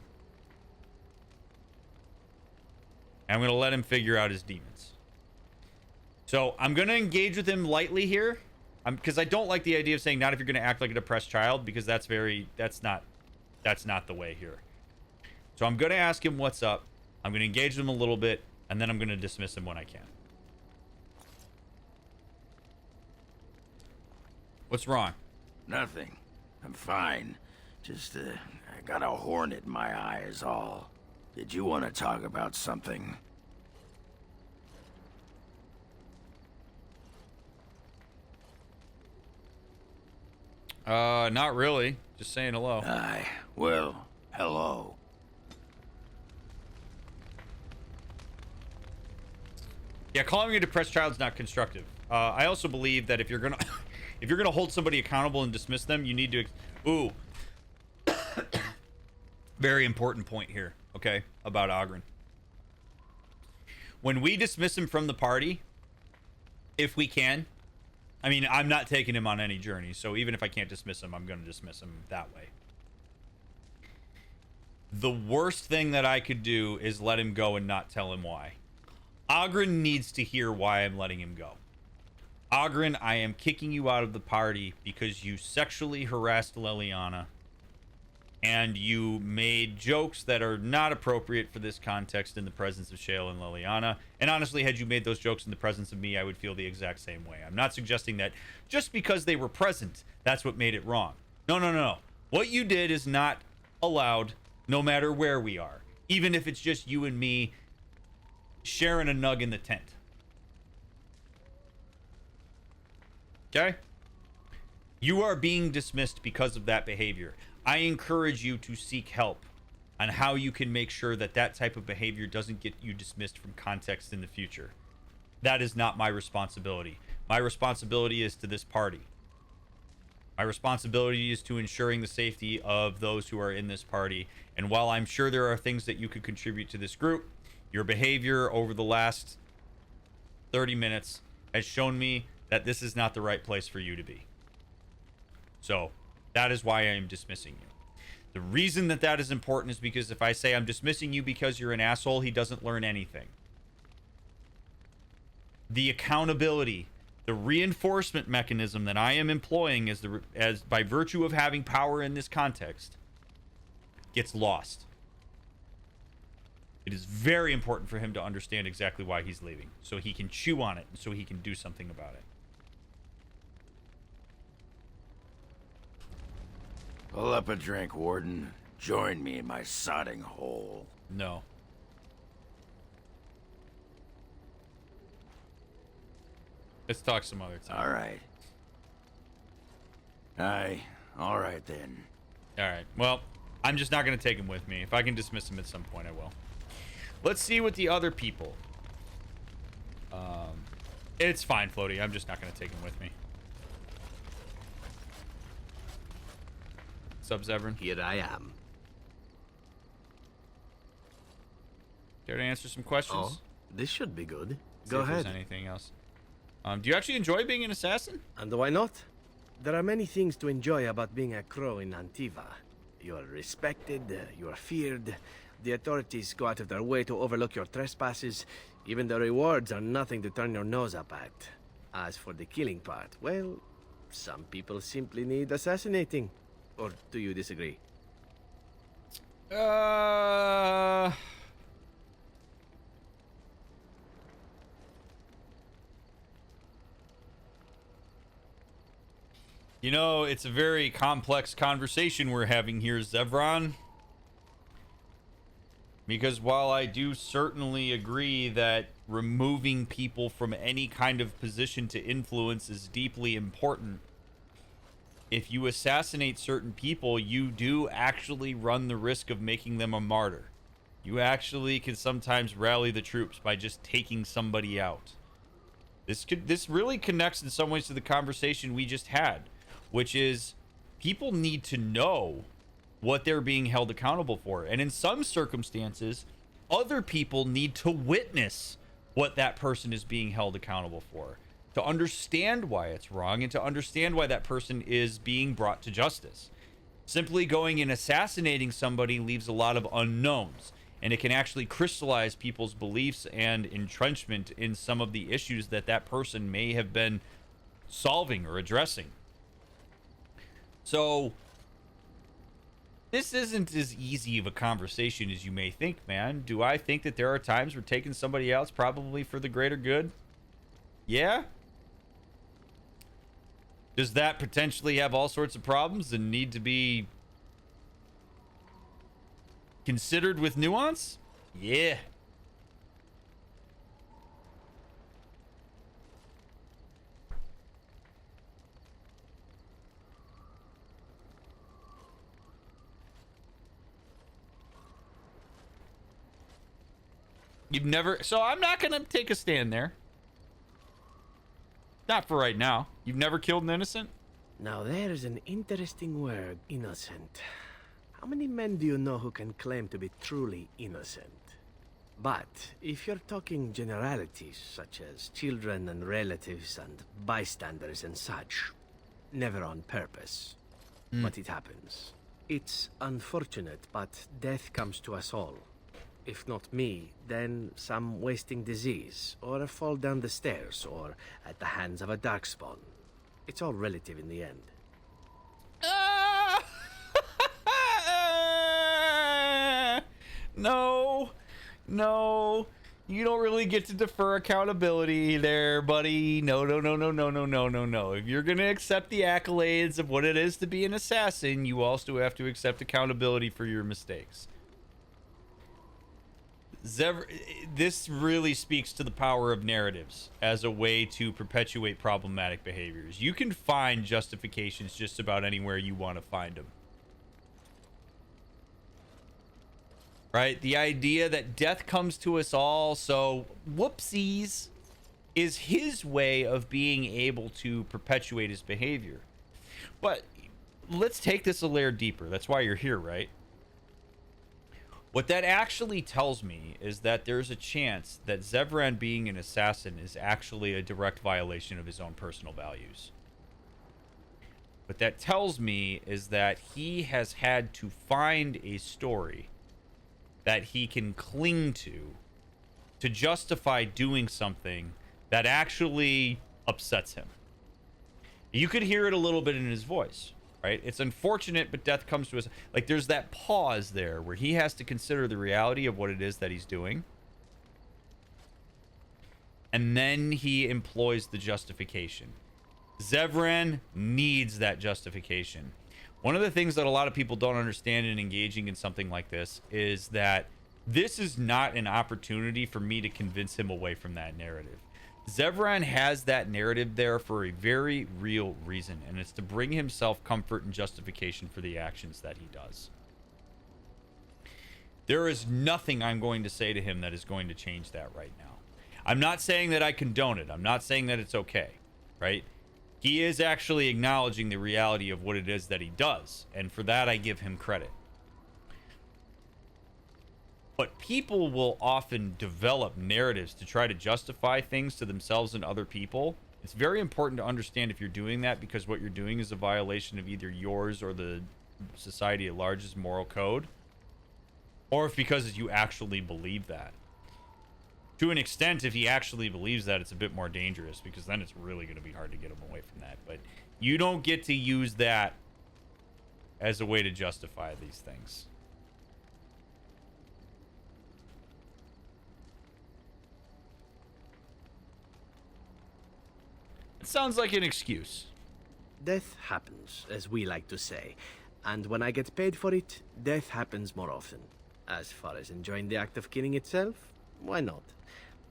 [SPEAKER 1] I'm going to let him figure out his demons. So I'm going to engage with him lightly here, because I don't like the idea of saying not if you're going to act like a depressed child, because that's not the way here. So I'm going to ask him what's up. I'm going to engage him a little bit, and then I'm going to dismiss him when I can. What's wrong?
[SPEAKER 6] Nothing. I'm fine. Just, I got a hornet in my eye is all. Did you want to talk about something?
[SPEAKER 1] Not really. Just saying hello.
[SPEAKER 6] Aye. Well, hello.
[SPEAKER 1] Yeah, calling me a depressed child's not constructive. I also believe that if you're gonna if you're gonna hold somebody accountable and dismiss them, you need to. Ooh, very important point here. Okay, about Ogren. When we dismiss him from the party, if we can, I mean, I'm not taking him on any journey, so even if I can't dismiss him, I'm going to dismiss him that way. The worst thing that I could do is let him go and not tell him why. Ogren needs to hear why I'm letting him go. Ogren, I am kicking you out of the party because you sexually harassed Liliana and you made jokes that are not appropriate for this context in the presence of Shale and Liliana. And honestly, had you made those jokes in the presence of me, I would feel the exact same way. I'm not suggesting that just because they were present, that's what made it wrong. No, no, no, no. What you did is not allowed, no matter where we are. Even if it's just you and me sharing a nug in the tent. Okay? You are being dismissed because of that behavior. I encourage you to seek help on how you can make sure that that type of behavior doesn't get you dismissed from context in the future. That is not my responsibility. My responsibility is to this party. My responsibility is to ensuring the safety of those who are in this party. And while I'm sure there are things that you could contribute to this group, your behavior over the last 30 minutes has shown me that this is not the right place for you to be. So that is why I am dismissing you. The reason that that is important is because if I say I'm dismissing you because you're an asshole, he doesn't learn anything. The accountability, the reinforcement mechanism that I am employing as by virtue of having power in this context gets lost. It is very important for him to understand exactly why he's leaving, so he can chew on it and so he can do something about it.
[SPEAKER 6] Pull up a drink, Warden. Join me in my sodding hole.
[SPEAKER 1] No. Let's talk some other time.
[SPEAKER 6] All right. Aye. All right, then.
[SPEAKER 1] All right. Well, I'm just not going to take him with me. If I can dismiss him at some point, I will. Let's see what the other people... It's fine, Floaty. I'm just not going to take him with me. Sub Zevran.
[SPEAKER 9] Here I am.
[SPEAKER 1] Care to answer some questions?
[SPEAKER 9] Oh, this should be good.
[SPEAKER 1] See
[SPEAKER 9] Go
[SPEAKER 1] if there's
[SPEAKER 9] ahead.
[SPEAKER 1] anything else. Do you actually enjoy being an assassin?
[SPEAKER 9] And why not? There are many things to enjoy about being a crow in Antiva. You are respected, you are feared, the authorities go out of their way to overlook your trespasses, even the rewards are nothing to turn your nose up at. As for the killing part, well, some people simply need assassinating. Or do you disagree?
[SPEAKER 1] You know, it's a very complex conversation we're having here, Zevran. Because while I do certainly agree that removing people from any kind of position to influence is deeply important, if you assassinate certain people, you do actually run the risk of making them a martyr. You actually can sometimes rally the troops by just taking somebody out. This really connects in some ways to the conversation we just had, which is people need to know what they're being held accountable for. And in some circumstances, other people need to witness what that person is being held accountable for, to understand why it's wrong and to understand why that person is being brought to justice. Simply going and assassinating somebody leaves a lot of unknowns, and it can actually crystallize people's beliefs and entrenchment in some of the issues that that person may have been solving or addressing. So this isn't as easy of a conversation as you may think, man. Do I think that there are times where taking somebody else probably for the greater good? Yeah. Does that potentially have all sorts of problems and need to be considered with nuance? Yeah. You've never... So I'm not going to take a stand there. Not for right now. You've never killed an innocent?
[SPEAKER 9] Now there's an interesting word, innocent. How many men do you know who can claim to be truly innocent? But if you're talking generalities, such as children and relatives and bystanders and such, never on purpose. But it happens. It's unfortunate, but death comes to us all. If not me, then some wasting disease, or a fall down the stairs, or at the hands of a darkspawn. It's all relative in the end.
[SPEAKER 1] No, you don't really get to defer accountability there, buddy. No. If you're gonna accept the accolades of what it is to be an assassin, you also have to accept accountability for your mistakes. This really speaks to the power of narratives as a way to perpetuate problematic behaviors. You can find justifications just about anywhere you want to find them. Right? The idea that death comes to us all, so whoopsies, is his way of being able to perpetuate his behavior. But let's take this a layer deeper. That's why you're here, right? What that actually tells me is that there's a chance that Zevran being an assassin is actually a direct violation of his own personal values. What that tells me is that he has had to find a story that he can cling to justify doing something that actually upsets him. You could hear it a little bit in his voice, right? It's unfortunate, but death comes to us. Like, there's that pause there where he has to consider the reality of what it is that he's doing. And then he employs the justification. Zevran needs that justification. One of the things that a lot of people don't understand in engaging in something like this is that this is not an opportunity for me to convince him away from that narrative. Zevran has that narrative there for a very real reason, and it's to bring himself comfort and justification for the actions that he does. There is nothing I'm going to say to him that is going to change that right now. I'm not saying that I condone it. I'm not saying that it's okay, right? He is actually acknowledging the reality of what it is that he does, and for that I give him credit. But people will often develop narratives to try to justify things to themselves and other people. It's very important to understand if you're doing that, because what you're doing is a violation of either yours or the society at large's moral code, or if because you actually believe that. To an extent, if he actually believes that, it's a bit more dangerous, because then it's really going to be hard to get him away from that. But you don't get to use that as a way to justify these things. It sounds like an excuse.
[SPEAKER 9] Death happens, as we like to say. And when I get paid for it, death happens more often. As far as enjoying the act of killing itself, why not?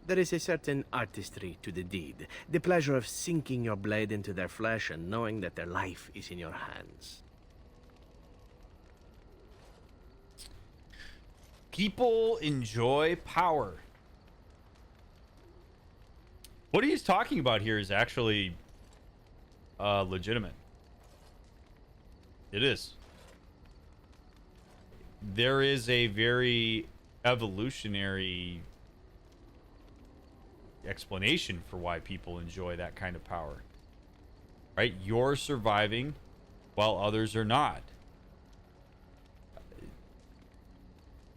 [SPEAKER 9] There is a certain artistry to the deed. The pleasure of sinking your blade into their flesh and knowing that their life is in your hands.
[SPEAKER 1] People enjoy power. What he's talking about here is actually legitimate. It is. There is a very evolutionary explanation for why people enjoy that kind of power, right? You're surviving while others are not.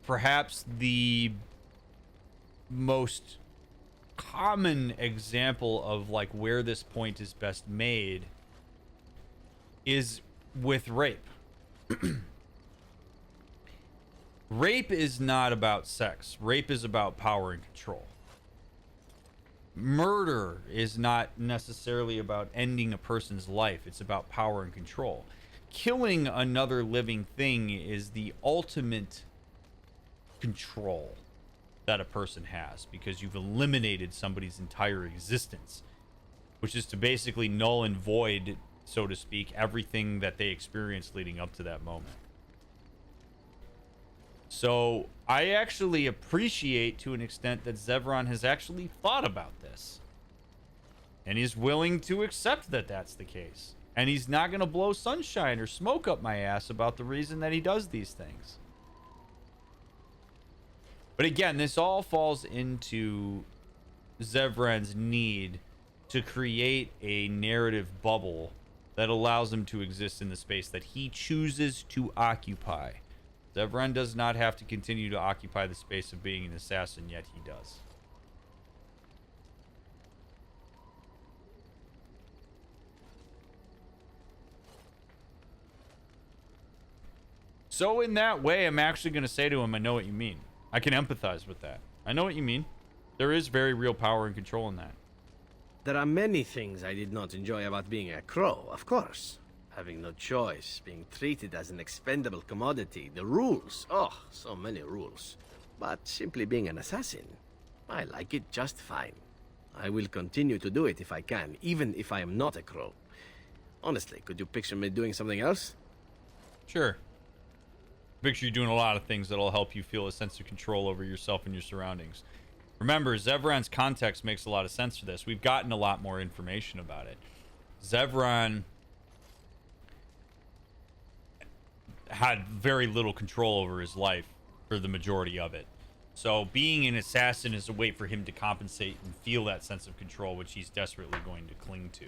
[SPEAKER 1] Perhaps the most common example of like where this point is best made is with rape. Rape is not about sex. Rape is about power and control. Murder is not necessarily about ending a person's life. It's about power and control. Killing another living thing is the ultimate control that a person has, because you've eliminated somebody's entire existence, which is to basically null and void, so to speak, everything that they experienced leading up to that moment. So I actually appreciate to an extent that Zevran has actually thought about this. And he's willing to accept that that's the case. And he's not going to blow sunshine or smoke up my ass about the reason that he does these things. But again, this all falls into Zevran's need to create a narrative bubble that allows him to exist in the space that he chooses to occupy. Zevran does not have to continue to occupy the space of being an assassin, yet he does. So in that way, I'm actually going to say to him, I know what you mean. I can empathize with that. I know what you mean. There is very real power and control in that.
[SPEAKER 9] There are many things I did not enjoy about being a crow, of course. Having no choice, being treated as an expendable commodity, the rules. Oh, so many rules. But simply being an assassin, I like it just fine. I will continue to do it if I can, even if I am not a crow. Honestly, could you picture me doing something else?
[SPEAKER 1] Sure. Picture you doing a lot of things that'll help you feel a sense of control over yourself and your surroundings. Remember, Zevran's context makes a lot of sense for this. We've gotten a lot more information about it. Zevran had very little control over his life for the majority of it. So being an assassin is a way for him to compensate and feel that sense of control, which he's desperately going to cling to.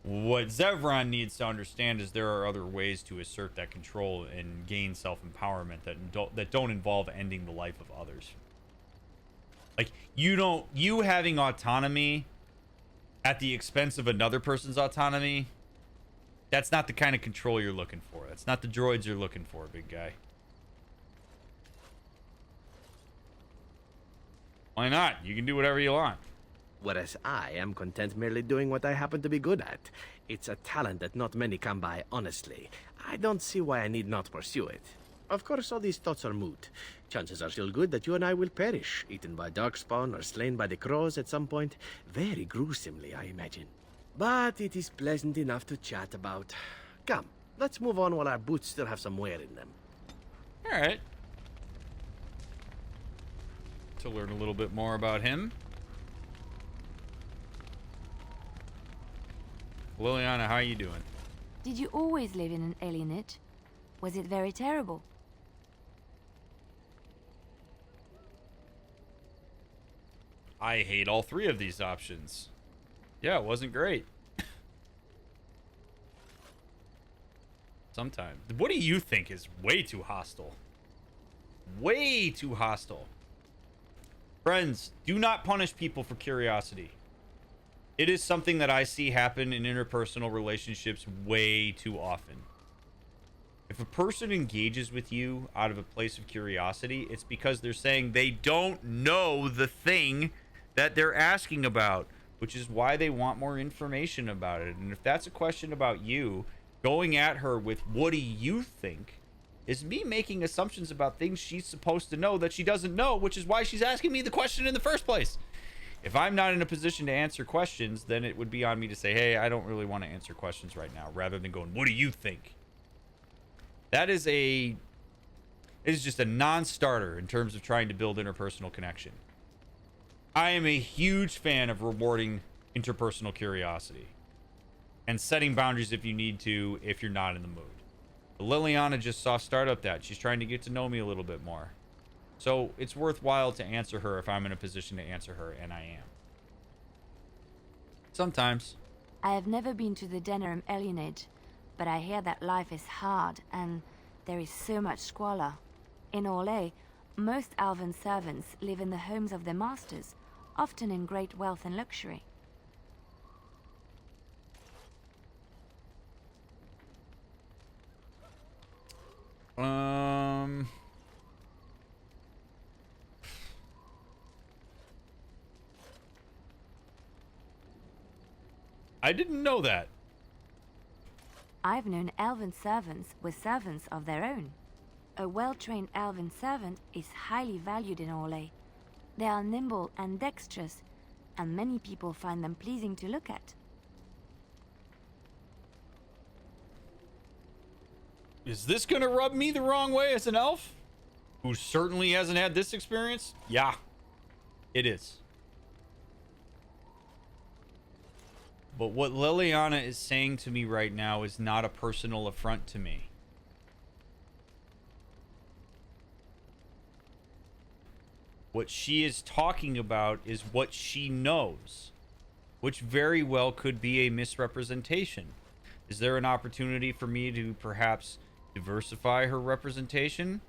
[SPEAKER 1] What Zevran needs to understand is there are other ways to assert that control and gain self-empowerment that don't involve ending the life of others. Like, you having autonomy at the expense of another person's autonomy, that's not the kind of control you're looking for. That's not the droids you're looking for, big guy. Why not? You can do whatever you want.
[SPEAKER 9] Whereas I am content merely doing what I happen to be good at. It's a talent that not many come by, honestly. I don't see why I need not pursue it. Of course, all these thoughts are moot. Chances are still good that you and I will perish, eaten by darkspawn or slain by the crows at some point. Very gruesomely, I imagine. But it is pleasant enough to chat about. Come, let's move on while our boots still have some wear in them.
[SPEAKER 1] All right. To learn a little bit more about him. Liliana, how are you doing?
[SPEAKER 3] Did you always live in an alienage? Was it very terrible?
[SPEAKER 1] I hate all three of these options. Yeah, it wasn't great. Sometimes. What do you think is way too hostile? Way too hostile. Friends, do not punish people for curiosity. It is something that I see happen in interpersonal relationships way too often. If a person engages with you out of a place of curiosity, it's because they're saying they don't know the thing that they're asking about, which is why they want more information about it. And if that's a question about you, going at her with what do you think is me making assumptions about things she's supposed to know that she doesn't know, which is why she's asking me the question in the first place. If I'm not in a position to answer questions, then it would be on me to say, hey, I don't really want to answer questions right now, rather than going, what do you think? That is just a non-starter in terms of trying to build interpersonal connection. I am a huge fan of rewarding interpersonal curiosity and setting boundaries if you need to, if you're not in the mood. But Liliana just soft startup that. She's trying to get to know me a little bit more. So it's worthwhile to answer her if I'm in a position to answer her, and I am. Sometimes.
[SPEAKER 3] I have never been to the Denerim alienage, but I hear that life is hard and there is so much squalor. In Orlais, most Alvan servants live in the homes of their masters, often in great wealth and luxury.
[SPEAKER 1] I didn't know that.
[SPEAKER 3] I've known elven servants with servants of their own. A well-trained elven servant is highly valued in Orlais. They are nimble and dexterous, and many people find them pleasing to look at.
[SPEAKER 1] Is this gonna rub me the wrong way as an elf? Who certainly hasn't had this experience? Yeah, it is. But what Liliana is saying to me right now is not a personal affront to me. What she is talking about is what she knows, which very well could be a misrepresentation. Is there an opportunity for me to perhaps diversify her representation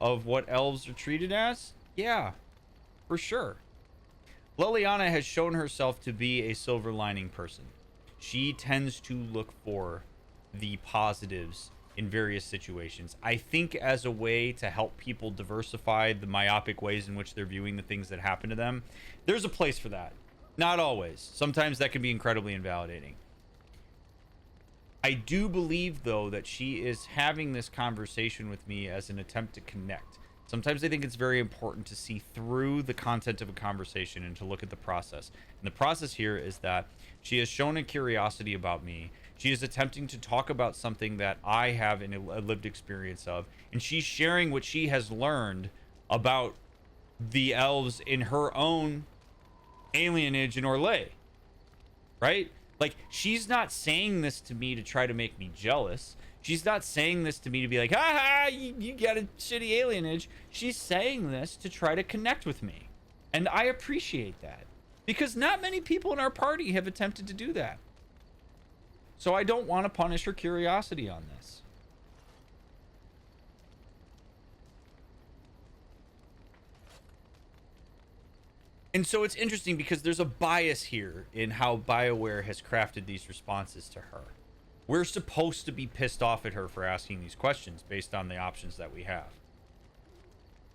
[SPEAKER 1] of what elves are treated as? Yeah, for sure. Liliana has shown herself to be a silver lining person. She tends to look for the positives in various situations. I think as a way to help people diversify the myopic ways in which they're viewing the things that happen to them, there's a place for that. Not always. Sometimes that can be incredibly invalidating. I do believe, though, that she is having this conversation with me as an attempt to connect. Sometimes I think it's very important to see through the content of a conversation and to look at the process. And the process here is that she has shown a curiosity about me. She is attempting to talk about something that I have a lived experience of. And she's sharing what she has learned about the elves in her own alienage in Orlais. Right? Like, she's not saying this to me to try to make me jealous. She's not saying this to me to be like, ha ha, you got a shitty alienage. She's saying this to try to connect with me. And I appreciate that. Because not many people in our party have attempted to do that. So I don't want to punish her curiosity on this. And so it's interesting because there's a bias here in how BioWare has crafted these responses to her. We're supposed to be pissed off at her for asking these questions based on the options that we have.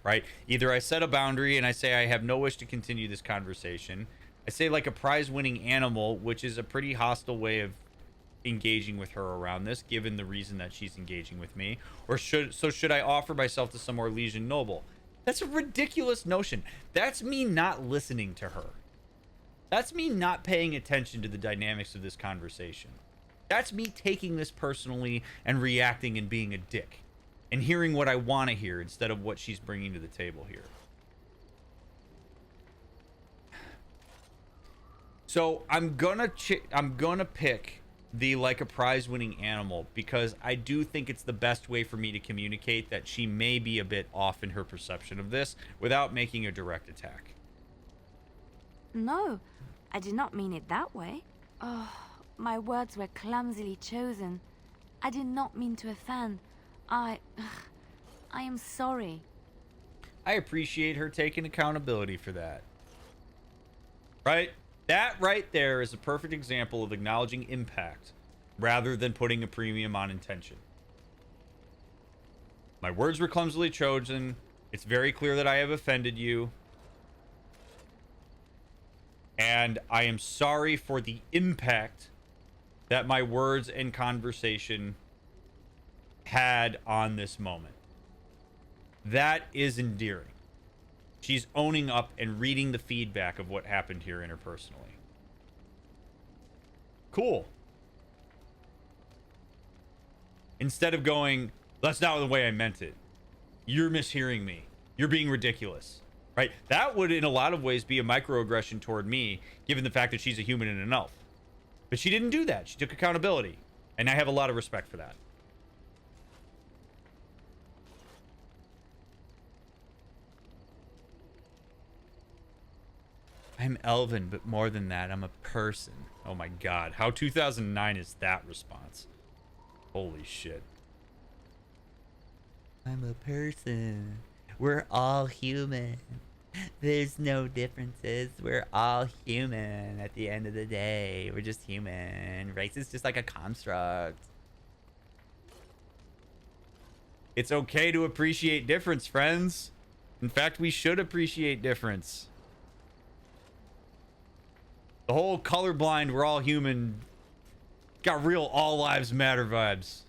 [SPEAKER 1] Right? Either I set a boundary and I say I have no wish to continue this conversation. I say like a prize-winning animal, which is a pretty hostile way of engaging with her around this, given the reason that she's engaging with me. Or should I offer myself to some more Legion Noble? That's a ridiculous notion. That's me not listening to her. That's me not paying attention to the dynamics of this conversation. That's me taking this personally and reacting and being a dick and hearing what I want to hear instead of what she's bringing to the table here. So I'm gonna pick the like a prize-winning animal because I do think it's the best way for me to communicate that she may be a bit off in her perception of this without making a direct attack.
[SPEAKER 3] No, I did not mean it that way. Oh, my words were clumsily chosen. I did not mean to offend. I am sorry.
[SPEAKER 1] I appreciate her taking accountability for that. Right? That right there is a perfect example of acknowledging impact rather than putting a premium on intention. My words were clumsily chosen. It's very clear that I have offended you. And I am sorry for the impact that my words and conversation had on this moment. That is endearing. She's owning up and reading the feedback of what happened here interpersonally. Cool. Instead of going, that's not the way I meant it. You're mishearing me. You're being ridiculous. Right? That would, in a lot of ways, be a microaggression toward me, given the fact that she's a human and an elf. But she didn't do that. She took accountability. And I have a lot of respect for that. I'm elven, but more than that, I'm a person. Oh my god. How 2009 is that response? Holy shit. I'm a person. We're all human. There's no differences. We're all human at the end of the day. We're just human. Race is just like a construct. It's okay to appreciate difference, friends. In fact, we should appreciate difference. The whole colorblind, we're all human, got real all lives matter vibes.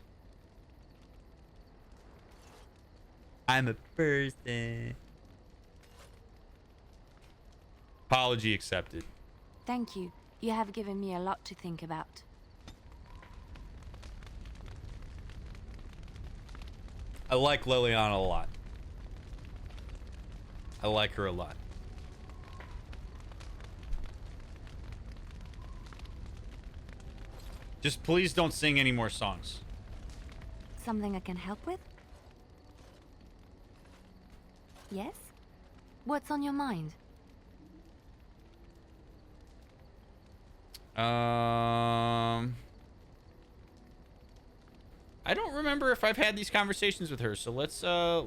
[SPEAKER 1] I'm a person. Apology accepted.
[SPEAKER 3] Thank you. You have given me a lot to think about.
[SPEAKER 1] I like Liliana a lot. I like her a lot. Just please don't sing any more songs.
[SPEAKER 3] Something I can help with? Yes? What's on your mind?
[SPEAKER 1] I don't remember if I've had these conversations with her, so let's I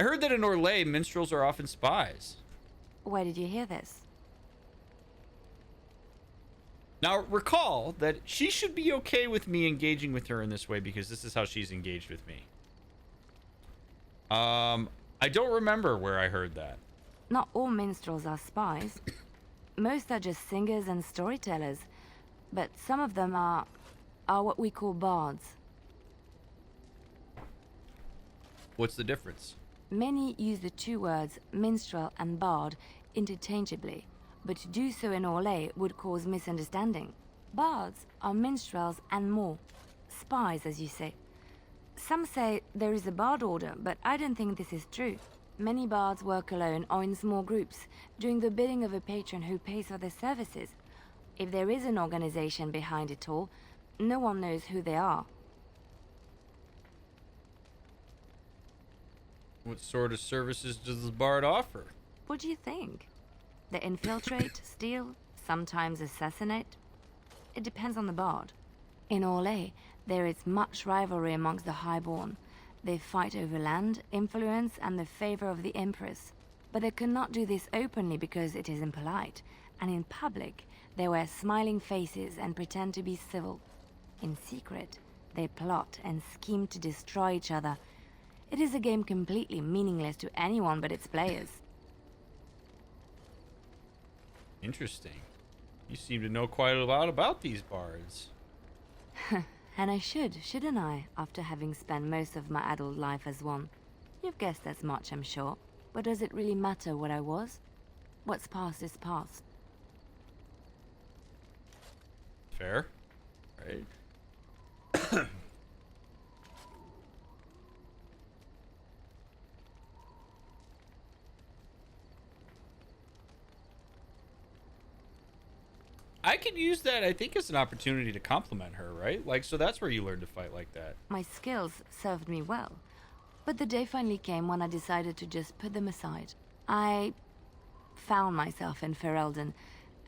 [SPEAKER 1] heard that in Orlais, minstrels are often spies.
[SPEAKER 3] Where did you hear this?
[SPEAKER 1] Now, recall that she should be okay with me engaging with her in this way because this is how she's engaged with me. I don't remember where I heard that.
[SPEAKER 3] Not all minstrels are spies. Most are just singers and storytellers, but some of them are what we call bards.
[SPEAKER 1] What's the difference?
[SPEAKER 3] Many use the two words minstrel and bard interchangeably, but to do so in Orlais would cause misunderstanding. Bards are minstrels and more. Spies, as you say. Some say there is a bard order, but I don't think this is true. Many bards work alone or in small groups, doing the bidding of a patron who pays for their services. If there is an organization behind it all, no one knows who they are.
[SPEAKER 1] What sort of services does the bard offer?
[SPEAKER 3] What do you think? They infiltrate, steal, sometimes assassinate. It depends on the bard. In Orlais, there is much rivalry amongst the highborn. They fight over land, influence, and the favor of the Empress. But they cannot do this openly because it is impolite, and in public, they wear smiling faces and pretend to be civil. In secret, they plot and scheme to destroy each other. It is a game completely meaningless to anyone but its players.
[SPEAKER 1] Interesting. You seem to know quite a lot about these bards.
[SPEAKER 3] And I shouldn't I, after having spent most of my adult life as one? You've guessed as much, I'm sure. But does it really matter what I was? What's past is past.
[SPEAKER 1] Fair. Right. I could use that, I think, as an opportunity to compliment her, right? Like, so that's where you learn to fight like that.
[SPEAKER 3] My skills served me well. But the day finally came when I decided to just put them aside. I found myself in Ferelden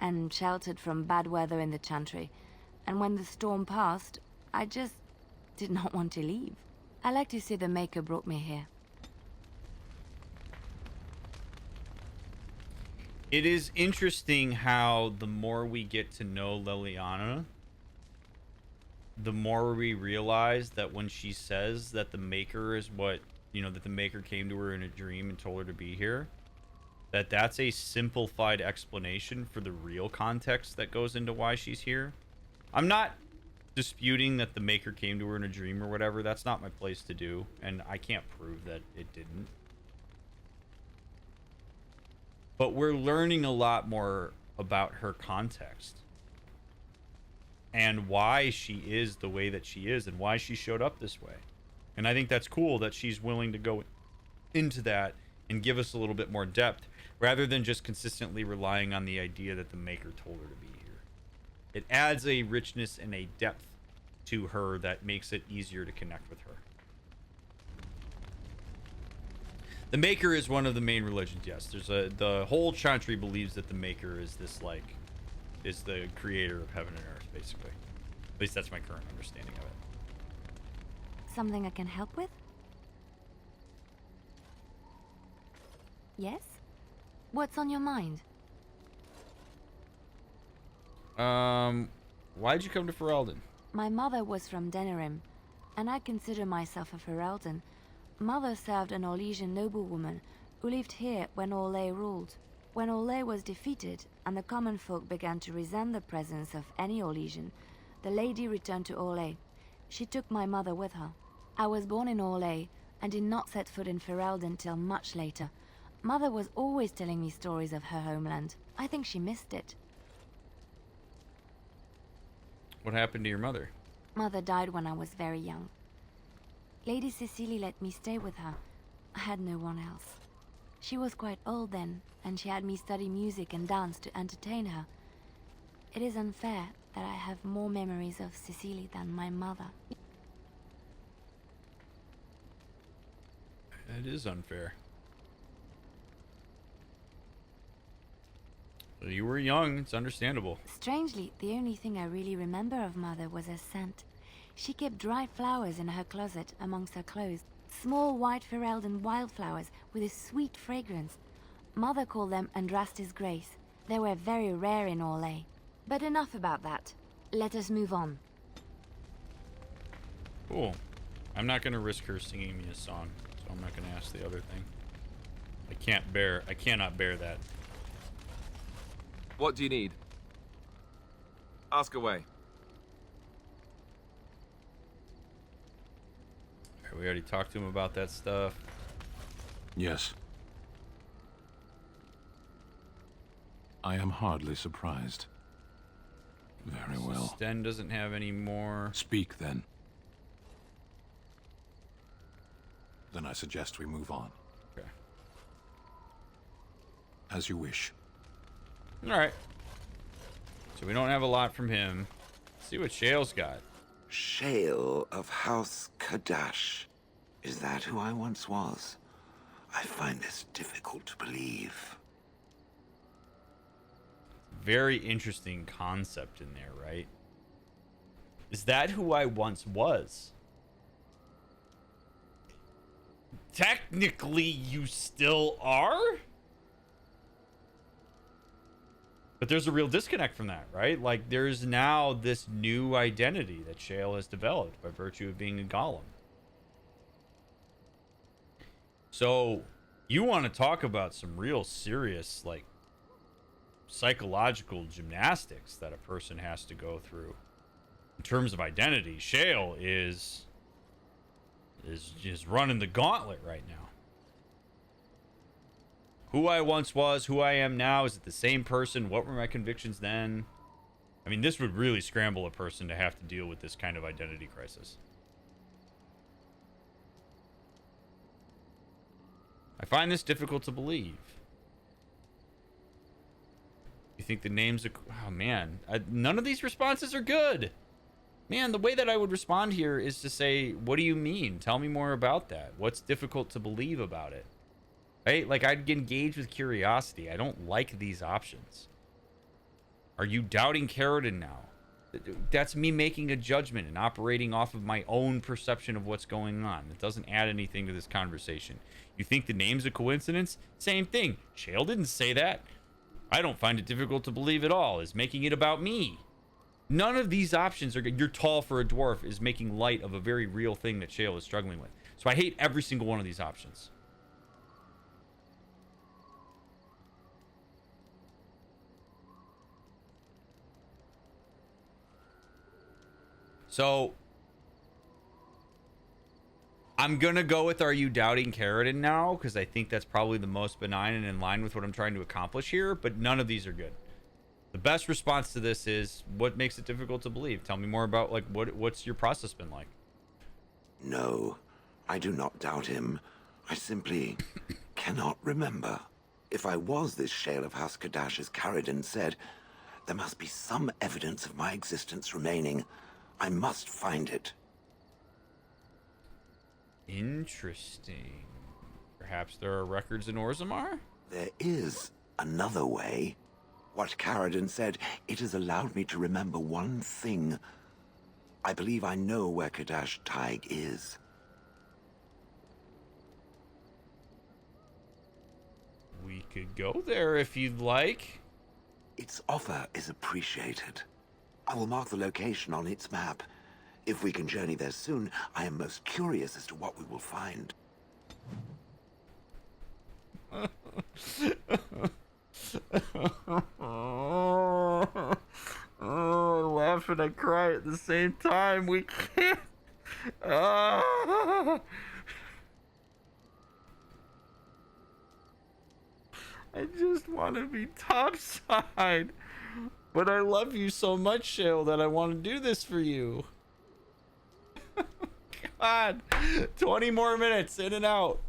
[SPEAKER 3] and sheltered from bad weather in the Chantry. And when the storm passed, I just did not want to leave. I like to say the Maker brought me here.
[SPEAKER 1] It is interesting how the more we get to know Liliana, the more we realize that when she says that the Maker is what, you know, that the Maker came to her in a dream and told her to be here, that's a simplified explanation for the real context that goes into why she's here. I'm not disputing that the Maker came to her in a dream or whatever. That's not my place to do, and I can't prove that it didn't. But we're learning a lot more about her context and why she is the way that she is and why she showed up this way. And I think that's cool that she's willing to go into that and give us a little bit more depth rather than just consistently relying on the idea that the Maker told her to be here. It adds a richness and a depth to her that makes it easier to connect with her. The Maker is one of the main religions, yes. The whole Chantry believes that the Maker is is the creator of heaven and earth, basically. At least that's my current understanding of it.
[SPEAKER 3] Something I can help with? Yes? What's on your mind?
[SPEAKER 1] Why'd you come to Ferelden?
[SPEAKER 3] My mother was from Denerim, and I consider myself a Ferelden. Mother served an Orlesian noblewoman who lived here when Orlais ruled. When Orlais was defeated and the common folk began to resent the presence of any Orlesian, the lady returned to Orlais. She took my mother with her. I was born in Orlais and did not set foot in Ferelden till much later. Mother was always telling me stories of her homeland. I think she missed it.
[SPEAKER 1] What happened to your mother?
[SPEAKER 3] Mother died when I was very young. Lady Cecily let me stay with her. I had no one else. She was quite old then, and she had me study music and dance to entertain her. It is unfair, that I have more memories of Cecily than my mother.
[SPEAKER 1] That is unfair. You were young, it's understandable.
[SPEAKER 3] Strangely, the only thing I really remember of Mother was her scent. She kept dried flowers in her closet amongst her clothes. Small white Ferelden wildflowers with a sweet fragrance. Mother called them Andrastis Grace. They were very rare in Orlais. But enough about that. Let us move on.
[SPEAKER 1] Cool. I'm not going to risk her singing me a song, so I'm not going to ask the other thing. I cannot bear that.
[SPEAKER 10] What do you need? Ask away.
[SPEAKER 1] We already talked to him about that stuff.
[SPEAKER 11] Yes. I am hardly surprised. Very well.
[SPEAKER 1] Sten doesn't have any more.
[SPEAKER 11] Speak, then. Then I suggest we move on.
[SPEAKER 1] Okay.
[SPEAKER 11] As you wish.
[SPEAKER 1] Alright. So we don't have a lot from him. Let's see what Shale's got.
[SPEAKER 2] Shale of House Kadash. Is that who I once was? I find this difficult to believe.
[SPEAKER 1] Very interesting concept in there, right? Is that who I once was? Technically, you still are? But there's a real disconnect from that, right? Like, there's now this new identity that Shale has developed by virtue of being a golem. So, you want to talk about some real serious, like, psychological gymnastics that a person has to go through. In terms of identity, Shale is running the gauntlet right now. Who I once was, who I am now, is it the same person? What were my convictions then? I mean, this would really scramble a person to have to deal with this kind of identity crisis. I find this difficult to believe. You think the names are... Oh, man. None of these responses are good. Man, the way that I would respond here is to say, what do you mean? Tell me more about that. What's difficult to believe about it? Right? Like, I'd engage with curiosity. I don't like these options. Are you doubting Carradine now? That's me making a judgment and operating off of my own perception of what's going on. It doesn't add anything to this conversation. You think the name's a coincidence? Same thing. Shale didn't say that. I don't find it difficult to believe at all. Is making it about me. None of these options are good. You're tall for a dwarf is making light of a very real thing that Shale is struggling with. So I hate every single one of these options. So I'm going to go with are you doubting Carradine now? Because I think that's probably the most benign and in line with what I'm trying to accomplish here. But none of these are good. The best response to this is what makes it difficult to believe? Tell me more about like what's your process been like?
[SPEAKER 2] No, I do not doubt him. I simply cannot remember. If I was this Shale of House Kadash, as Carradine said, there must be some evidence of my existence remaining. I must find it.
[SPEAKER 1] Interesting. Perhaps there are records in Orzammar?
[SPEAKER 2] There is another way. What Carradine said, it has allowed me to remember one thing. I believe I know where Kadash Taig is.
[SPEAKER 1] We could go there if you'd like.
[SPEAKER 2] Its offer is appreciated. I will mark the location on its map. If we can journey there soon, I am most curious as to what we will find.
[SPEAKER 1] I laugh and I cry at the same time. We can't. I just want to be topside. But I love you so much, Shale, that I want to do this for you. God. 20 more minutes, in and out.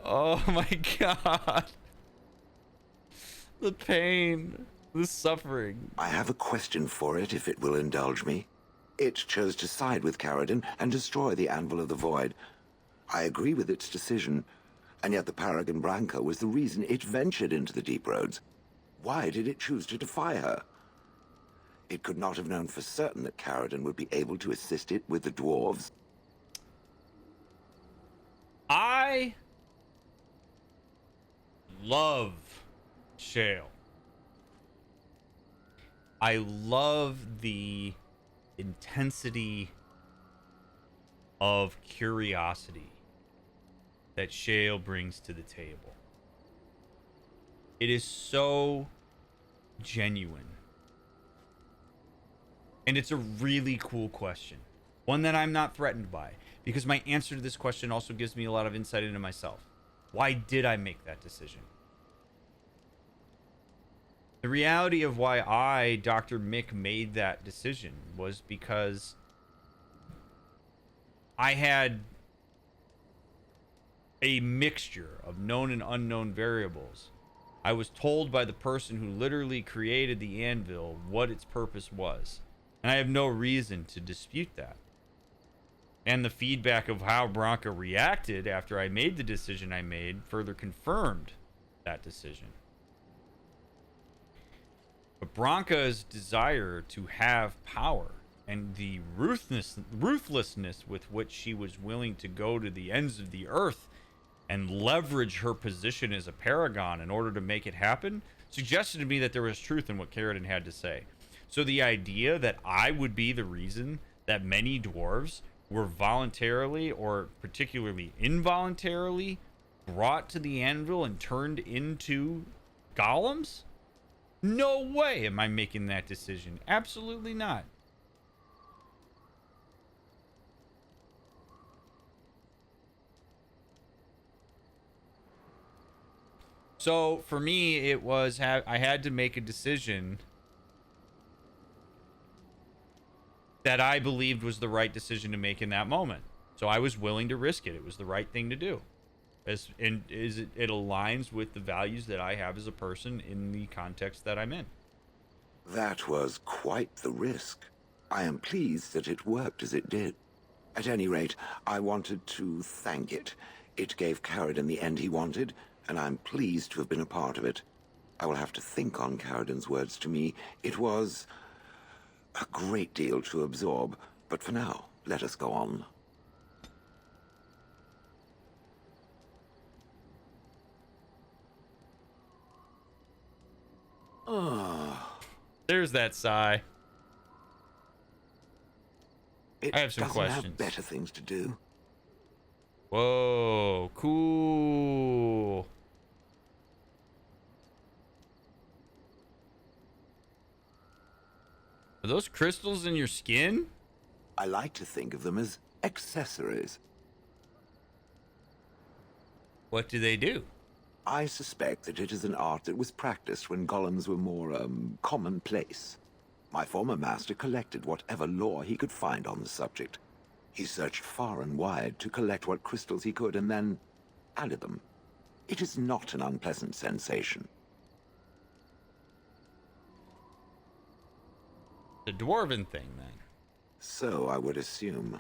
[SPEAKER 1] Oh my God. The pain. The suffering.
[SPEAKER 2] I have a question for it, if it will indulge me. It chose to side with Caradon and destroy the Anvil of the Void. I agree with its decision, and yet the Paragon Branca was the reason it ventured into the Deep Roads. Why did it choose to defy her? It could not have known for certain that Caradon would be able to assist it with the dwarves.
[SPEAKER 1] I love Shale. I love the intensity of curiosity that Shale brings to the table. It is so genuine. And it's a really cool question. One that I'm not threatened by. Because my answer to this question also gives me a lot of insight into myself. Why did I make that decision? The reality of why I, Dr. Mick, made that decision was because I had a mixture of known and unknown variables. I was told by the person who literally created the anvil what its purpose was. And I have no reason to dispute that. And the feedback of how Branca reacted after I made the decision I made further confirmed that decision. But Branca's desire to have power and the ruthlessness with which she was willing to go to the ends of the earth and leverage her position as a paragon in order to make it happen suggested to me that there was truth in what Caradon had to say. So the idea that I would be the reason that many dwarves were voluntarily or particularly involuntarily brought to the anvil and turned into golems? No way am I making that decision. Absolutely not. So for me, it was I had to make a decision that I believed was the right decision to make in that moment. So I was willing to risk it. It was the right thing to do. It aligns with the values that I have as a person in the context that I'm in.
[SPEAKER 2] That was quite the risk. I am pleased that it worked as it did. At any rate, I wanted to thank it. It gave Caradon the end he wanted, and I'm pleased to have been a part of it. I will have to think on Caradon's words to me. It was a great deal to absorb, but for now, let us go on.
[SPEAKER 1] There's that sigh. I have some
[SPEAKER 2] doesn't
[SPEAKER 1] questions.
[SPEAKER 2] Have better things to do.
[SPEAKER 1] Whoa, cool. Are those crystals in your skin?
[SPEAKER 2] I like to think of them as accessories.
[SPEAKER 1] What do they do?
[SPEAKER 2] I suspect that it is an art that was practiced when golems were more, commonplace. My former master collected whatever lore he could find on the subject. He searched far and wide to collect what crystals he could and then added them. It is not an unpleasant sensation.
[SPEAKER 1] The dwarven thing, then.
[SPEAKER 2] So I would assume.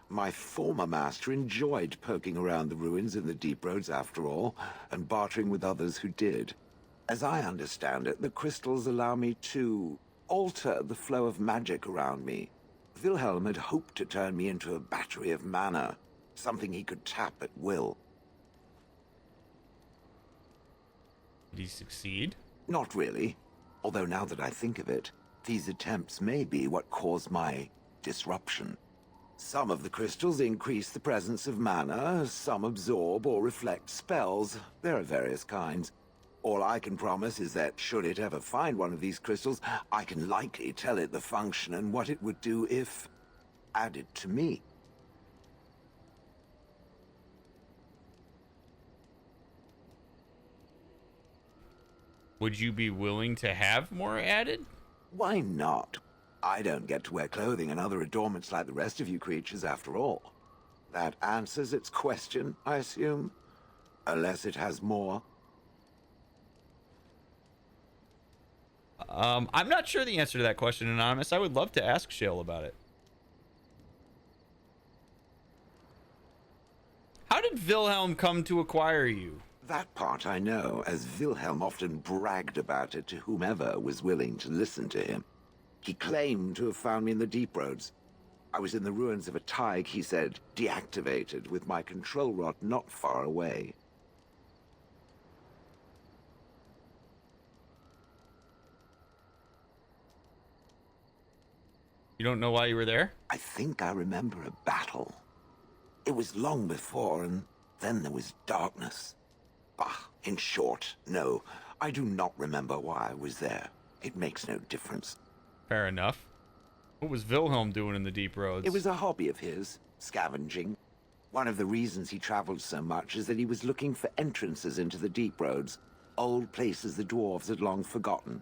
[SPEAKER 2] My former master enjoyed poking around the ruins in the Deep Roads after all, and bartering with others who did. As I understand it, the crystals allow me to alter the flow of magic around me. Wilhelm had hoped to turn me into a battery of mana, something he could tap at will.
[SPEAKER 1] Did he succeed?
[SPEAKER 2] Not really. Although now that I think of it, these attempts may be what caused my disruption. Some of the crystals increase the presence of mana, some absorb or reflect spells. There are various kinds. All I can promise is that should it ever find one of these crystals, I can likely tell it the function and what it would do if added to me.
[SPEAKER 1] Would you be willing to have more added?
[SPEAKER 2] Why not? I don't get to wear clothing and other adornments like the rest of you creatures, after all. That answers its question, I assume? Unless it has more.
[SPEAKER 1] I'm not sure the answer to that question, Anonymous. I would love to ask Shale about it. How did Wilhelm come to acquire you?
[SPEAKER 2] That part I know, as Wilhelm often bragged about it to whomever was willing to listen to him. He claimed to have found me in the Deep Roads. I was in the ruins of a Tig, he said, deactivated, with my control rod not far away.
[SPEAKER 1] You don't know why you were there?
[SPEAKER 2] I think I remember a battle. It was long before, and then there was darkness. Bah, in short, no, I do not remember why I was there. It makes no difference.
[SPEAKER 1] Fair enough. What was Wilhelm doing in the Deep Roads?
[SPEAKER 2] It was a hobby of his, scavenging. One of the reasons he traveled so much is that he was looking for entrances into the Deep Roads, old places the dwarves had long forgotten.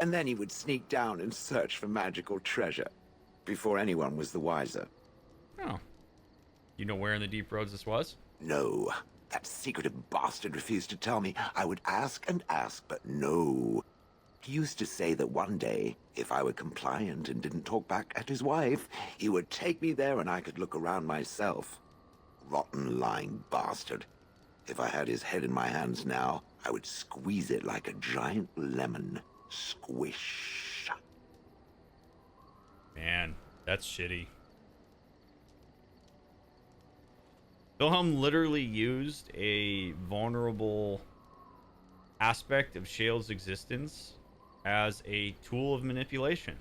[SPEAKER 2] And then he would sneak down and search for magical treasure, before anyone was the wiser.
[SPEAKER 1] Oh. You know where in the Deep Roads this was?
[SPEAKER 2] No. That secretive bastard refused to tell me. I would ask and ask, but no. He used to say that one day, if I were compliant and didn't talk back at his wife, he would take me there and I could look around myself. Rotten, lying bastard. If I had his head in my hands now, I would squeeze it like a giant lemon. Squish.
[SPEAKER 1] Man, that's shitty. Wilhelm literally used a vulnerable aspect of Shale's existence as a tool of manipulation.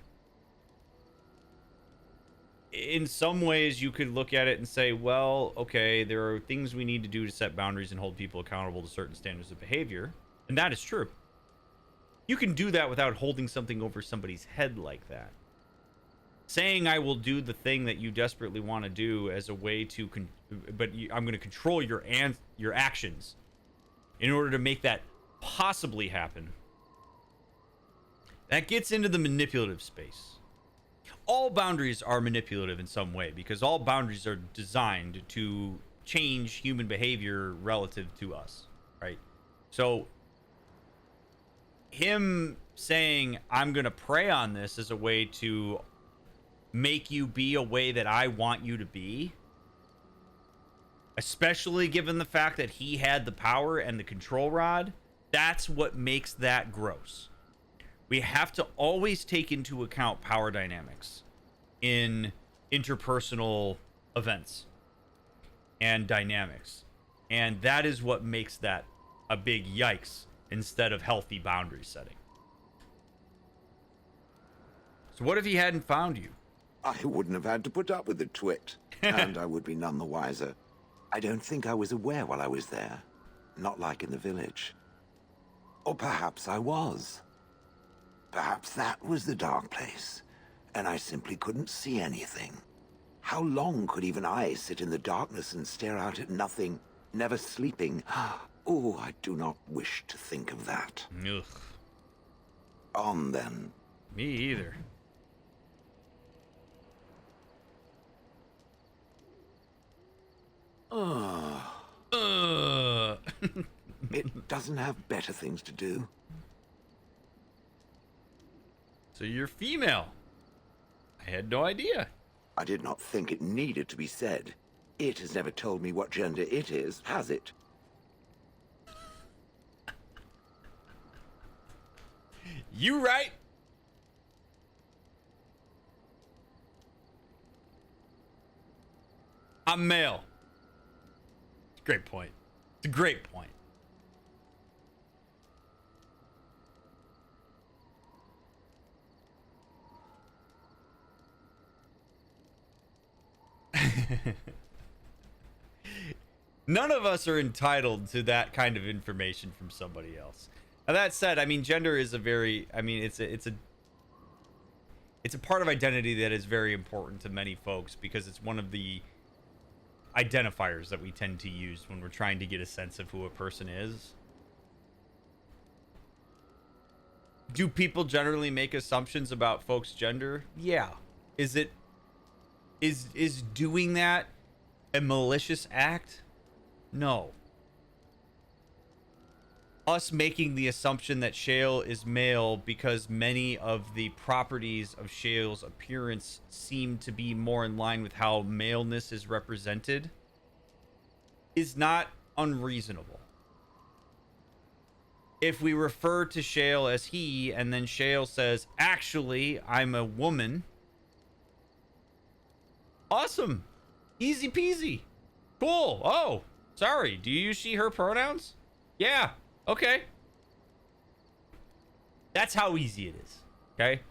[SPEAKER 1] In some ways, you could look at it and say, well, okay, there are things we need to do to set boundaries and hold people accountable to certain standards of behavior. And that is true. You can do that without holding something over somebody's head like that. Saying I will do the thing that you desperately want to do as a way to, I'm going to control your actions in order to make that possibly happen. That gets into the manipulative space. All boundaries are manipulative in some way because all boundaries are designed to change human behavior relative to us, right? So him saying I'm going to prey on this as a way to make you be a way that I want you to be, especially given the fact that he had the power and the control rod, that's what makes that gross. We have to always take into account power dynamics in interpersonal events and dynamics. And that is what makes that a big yikes instead of healthy boundary setting. So what if he hadn't found you?
[SPEAKER 2] I wouldn't have had to put up with the twit, and I would be none the wiser. I don't think I was aware while I was there. Not like in the village. Or perhaps I was. Perhaps that was the dark place, and I simply couldn't see anything. How long could even I sit in the darkness and stare out at nothing, never sleeping? Oh, I do not wish to think of that.
[SPEAKER 1] Ugh.
[SPEAKER 2] On then.
[SPEAKER 1] Me either.
[SPEAKER 2] It doesn't have better things to do.
[SPEAKER 1] So you're female. I had no idea.
[SPEAKER 2] I did not think it needed to be said. It has never told me what gender it is, has it?
[SPEAKER 1] You right. I'm male. Great point. It's a great point. None of us are entitled to that kind of information from somebody else. Now that said, I mean, gender is a very, I mean, it's a part of identity that is very important to many folks because it's one of the identifiers that we tend to use when we're trying to get a sense of who a person is. Do people generally make assumptions about folks' gender? Yeah. Is doing that a malicious act? No. us making the assumption that Shale is male because many of the properties of Shale's appearance seem to be more in line with how maleness is represented is not unreasonable. If we refer to Shale as he, and then Shale says, actually, I'm a woman. Awesome. Easy peasy. Cool. Oh, sorry. Do you use she, her pronouns? Yeah. Okay. That's how easy it is. Okay?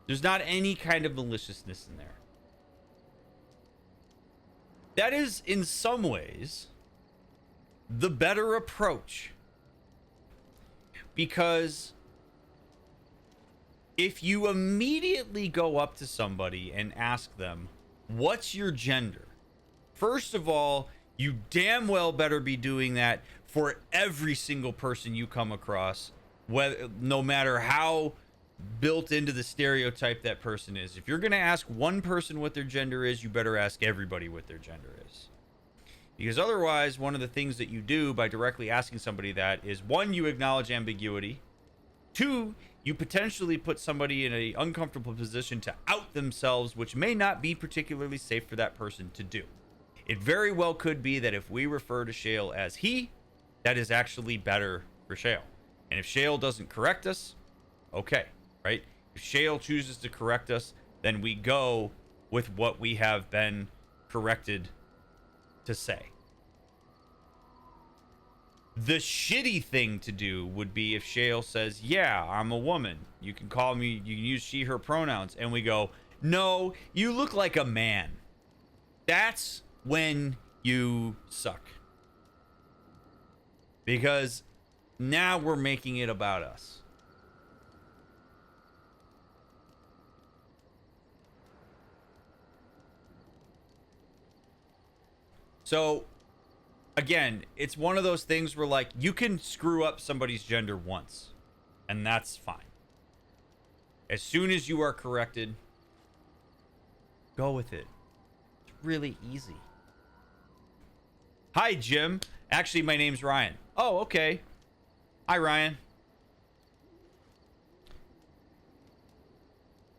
[SPEAKER 1] There's not any kind of maliciousness in there. That is, in some ways, the better approach. Because if you immediately go up to somebody and ask them, what's your gender? First of all, you damn well better be doing that for every single person you come across, whether, no matter how built into the stereotype that person is. If you're going to ask one person what their gender is, you better ask everybody what their gender is. Because otherwise, one of the things that you do by directly asking somebody that is, one, you acknowledge ambiguity. Two, you potentially put somebody in an uncomfortable position to out themselves, which may not be particularly safe for that person to do. It very well could be that if we refer to Shale as he, that is actually better for Shale. And if Shale doesn't correct us, okay, right? If Shale chooses to correct us, then we go with what we have been corrected to say. The shitty thing to do would be if Shale says, yeah, I'm a woman. You can call me, you can use she, her pronouns. And we go, no, you look like a man. That's when you suck. Because now we're making it about us. So, again, it's one of those things where, like, you can screw up somebody's gender once, and that's fine. As soon as you are corrected, go with it. It's really easy. Hi, Jim. Actually, my name's Ryan. Oh, okay. Hi, Ryan.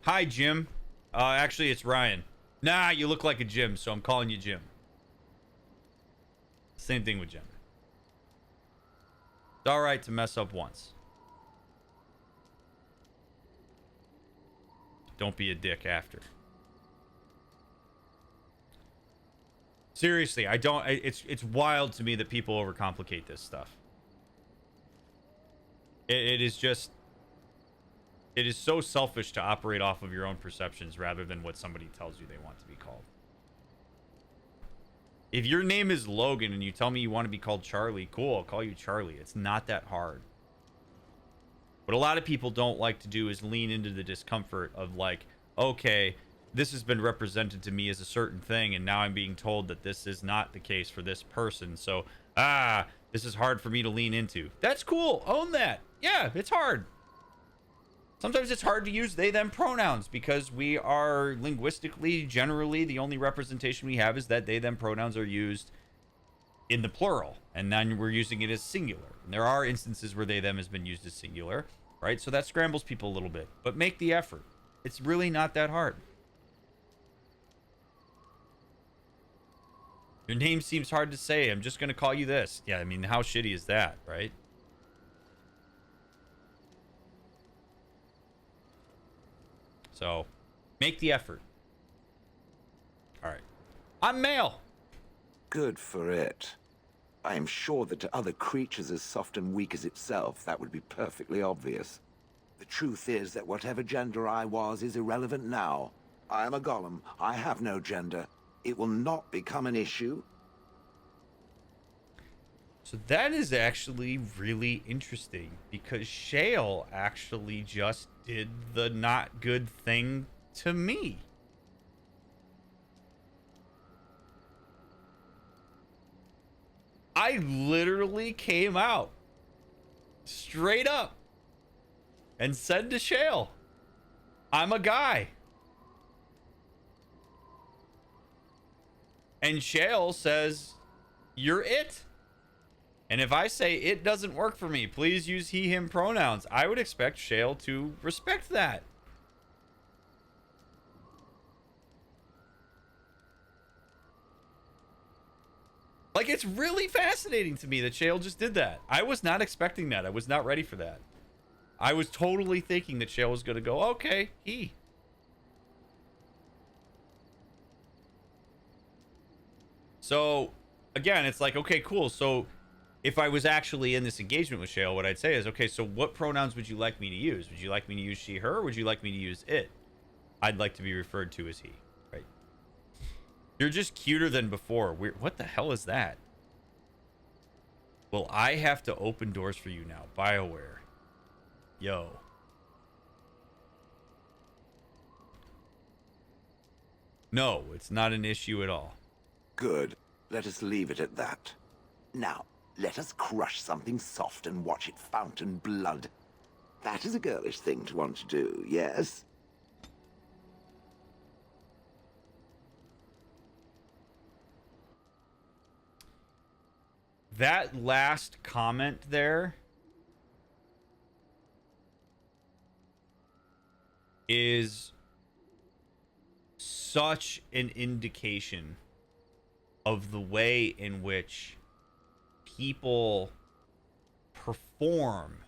[SPEAKER 1] Hi, Jim. Actually, it's Ryan. Nah, you look like a Jim, so I'm calling you Jim. Same thing with gender. It's all right to mess up once. Don't be a dick after. Seriously, I don't. It's wild to me that people overcomplicate this stuff. It is just. It is so selfish to operate off of your own perceptions rather than what somebody tells you they want to be called. If your name is Logan and you tell me you want to be called Charlie, cool, I'll call you Charlie. It's not that hard. What a lot of people don't like to do is lean into the discomfort of, like, okay, this has been represented to me as a certain thing, and now I'm being told that this is not the case for this person. So, this is hard for me to lean into. That's cool. Own that. Yeah, it's hard. Sometimes it's hard to use they, them pronouns because we are linguistically, generally, the only representation we have is that they, them pronouns are used in the plural. And then we're using it as singular. And there are instances where they, them has been used as singular, right? So that scrambles people a little bit. But make the effort. It's really not that hard. Your name seems hard to say. I'm just going to call you this. Yeah, I mean, how shitty is that, right? So, make the effort. All right. I'm male.
[SPEAKER 2] Good for it. I am sure that to other creatures as soft and weak as itself, that would be perfectly obvious. The truth is that whatever gender I was is irrelevant now. I am a golem. I have no gender. It will not become an issue.
[SPEAKER 1] So that is actually really interesting because Shale actually just did the not good thing to me. I literally came out straight up and said to Shale, I'm a guy. And Shale says, you're it. And if I say it doesn't work for me, please use he, him pronouns, I would expect Shale to respect that. Like, it's really fascinating to me that Shale just did that. I was not expecting that. I was not ready for that. I was totally thinking that Shale was going to go, okay, he. So, again, it's like, okay, cool. So, if I was actually in this engagement with Shale, what I'd say is, okay, so what pronouns would you like me to use? Would you like me to use she, her, or would you like me to use it? I'd like to be referred to as he, right? You're just cuter than before. Weird. What the hell is that? Well, I have to open doors for you now. BioWare. Yo. No, it's not an issue at all.
[SPEAKER 2] Good. Let us leave it at that. Now, let us crush something soft and watch it fountain blood. That is a girlish thing to want to do, yes?
[SPEAKER 1] That last comment there is such an indication of the way in which people perform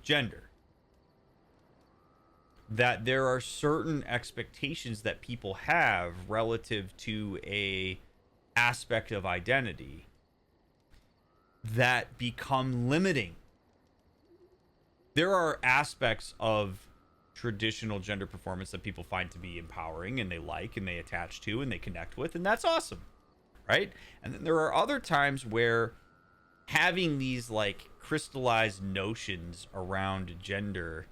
[SPEAKER 1] gender. That there are certain expectations that people have relative to a aspect of identity that become limiting. There are aspects of traditional gender performance that people find to be empowering and they like and they attach to and they connect with, and that's awesome, right? And then there are other times where having these like crystallized notions around gender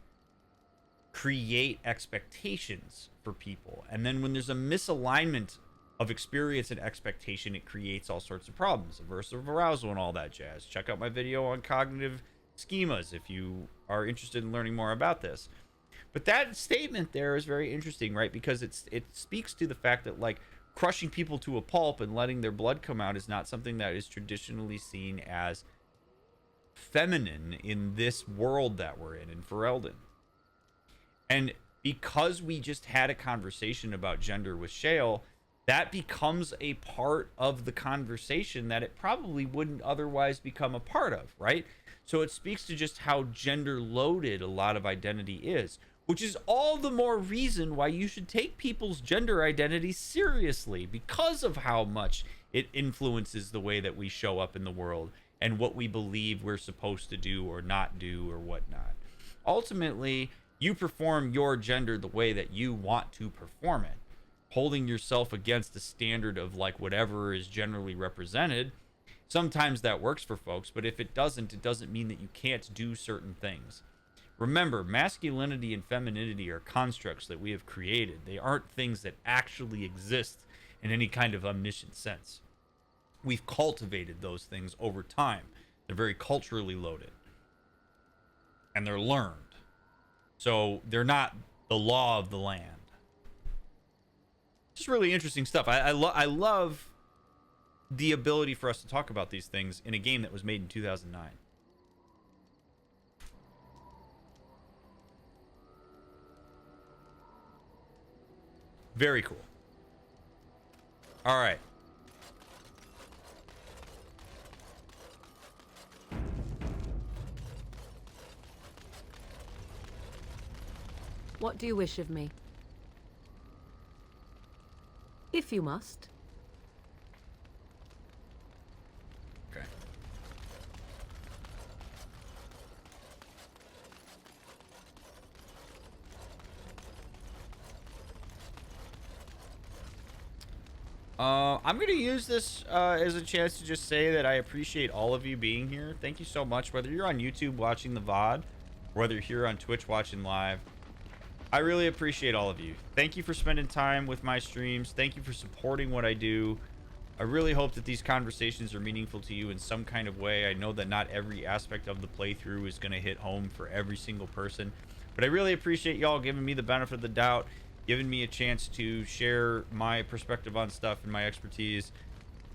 [SPEAKER 1] create expectations for people, and then when there's a misalignment of experience and expectation, it creates all sorts of problems, aversive arousal and all that jazz. Check out my video on cognitive schemas if you are interested in learning more about this. But that statement there is very interesting, right? Because it speaks to the fact that like crushing people to a pulp and letting their blood come out is not something that is traditionally seen as feminine in this world that we're in Ferelden. And because we just had a conversation about gender with Shale, that becomes a part of the conversation that it probably wouldn't otherwise become a part of, right? So it speaks to just how gender loaded a lot of identity is, which is all the more reason why you should take people's gender identity seriously, because of how much it influences the way that we show up in the world and what we believe we're supposed to do or not do or whatnot. Ultimately, you perform your gender the way that you want to perform it, holding yourself against the standard of like whatever is generally represented. Sometimes that works for folks, but if it doesn't mean that you can't do certain things. Remember, masculinity and femininity are constructs that we have created. They aren't things that actually exist in any kind of omniscient sense. We've cultivated those things over time. They're very culturally loaded. And they're learned. So they're not the law of the land. Just really interesting stuff. I love the ability for us to talk about these things in a game that was made in 2009. Very cool. All right.
[SPEAKER 12] What do you wish of me? If you must.
[SPEAKER 1] Okay. I'm going to use this as a chance to just say that I appreciate all of you being here. Thank you so much, whether you're on YouTube watching the VOD, or whether you're here on Twitch watching live. I really appreciate all of you. Thank you for spending time with my streams. Thank you for supporting what I do. I really hope that these conversations are meaningful to you in some kind of way. I know that not every aspect of the playthrough is going to hit home for every single person, but I really appreciate y'all giving me the benefit of the doubt, giving me a chance to share my perspective on stuff and my expertise.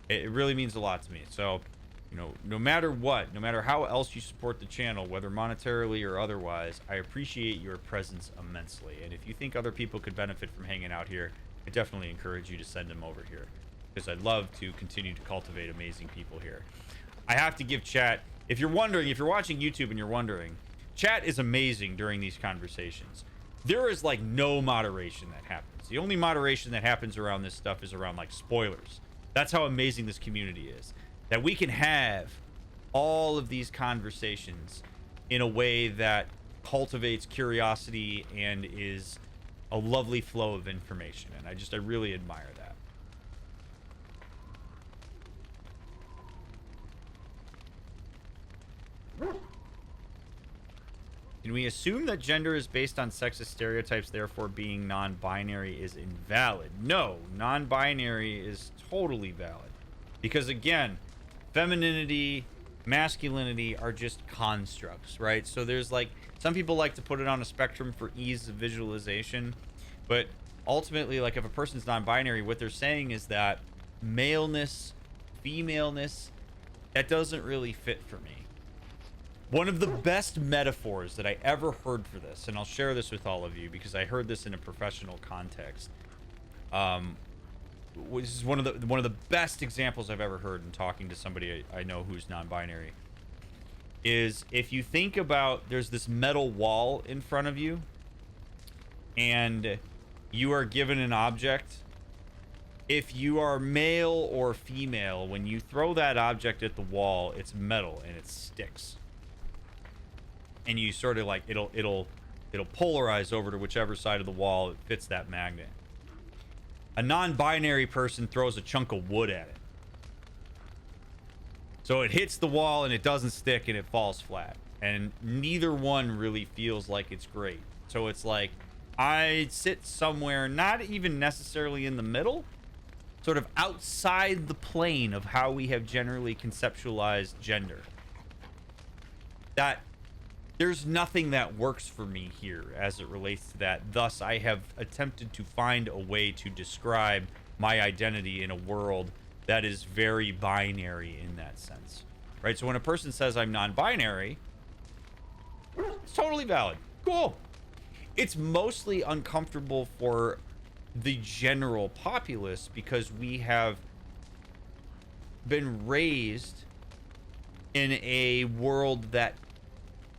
[SPEAKER 1] It really means a lot to me. So You know, no matter what, no matter how else you support the channel, whether monetarily or otherwise, I appreciate your presence immensely. And if you think other people could benefit from hanging out here, I definitely encourage you to send them over here, because I'd love to continue to cultivate amazing people here. I have to give chat, if you're wondering, if you're watching YouTube and you're wondering, chat is amazing during these conversations. There is like no moderation that happens. The only moderation that happens around this stuff is around like spoilers. That's how amazing this community is. That we can have all of these conversations in a way that cultivates curiosity and is a lovely flow of information. And I really admire that. Can we assume that gender is based on sexist stereotypes, therefore being non-binary is invalid? No, non-binary is totally valid. Because again, femininity, masculinity are just constructs, right? So there's like, some people like to put it on a spectrum for ease of visualization, but ultimately, like if a person's non-binary, what they're saying is that maleness, femaleness, that doesn't really fit for me. One of the best metaphors that I ever heard for this, and I'll share this with all of you because I heard this in a professional context, which is one of the best examples I've ever heard in talking to somebody I know who's non-binary, is if you think about, there's this metal wall in front of you and you are given an object. If you are male or female, when you throw that object at the wall, it's metal and it sticks. And you sort of like, it'll polarize over to whichever side of the wall it fits that magnet. A non-binary person throws a chunk of wood at it. So it hits the wall and it doesn't stick and it falls flat. And neither one really feels like it's great. So it's like, I sit somewhere, not even necessarily in the middle, sort of outside the plane of how we have generally conceptualized gender. That there's nothing that works for me here as it relates to that. Thus, I have attempted to find a way to describe my identity in a world that is very binary in that sense, right? So when a person says I'm non-binary, it's totally valid. Cool. It's mostly uncomfortable for the general populace because we have been raised in a world that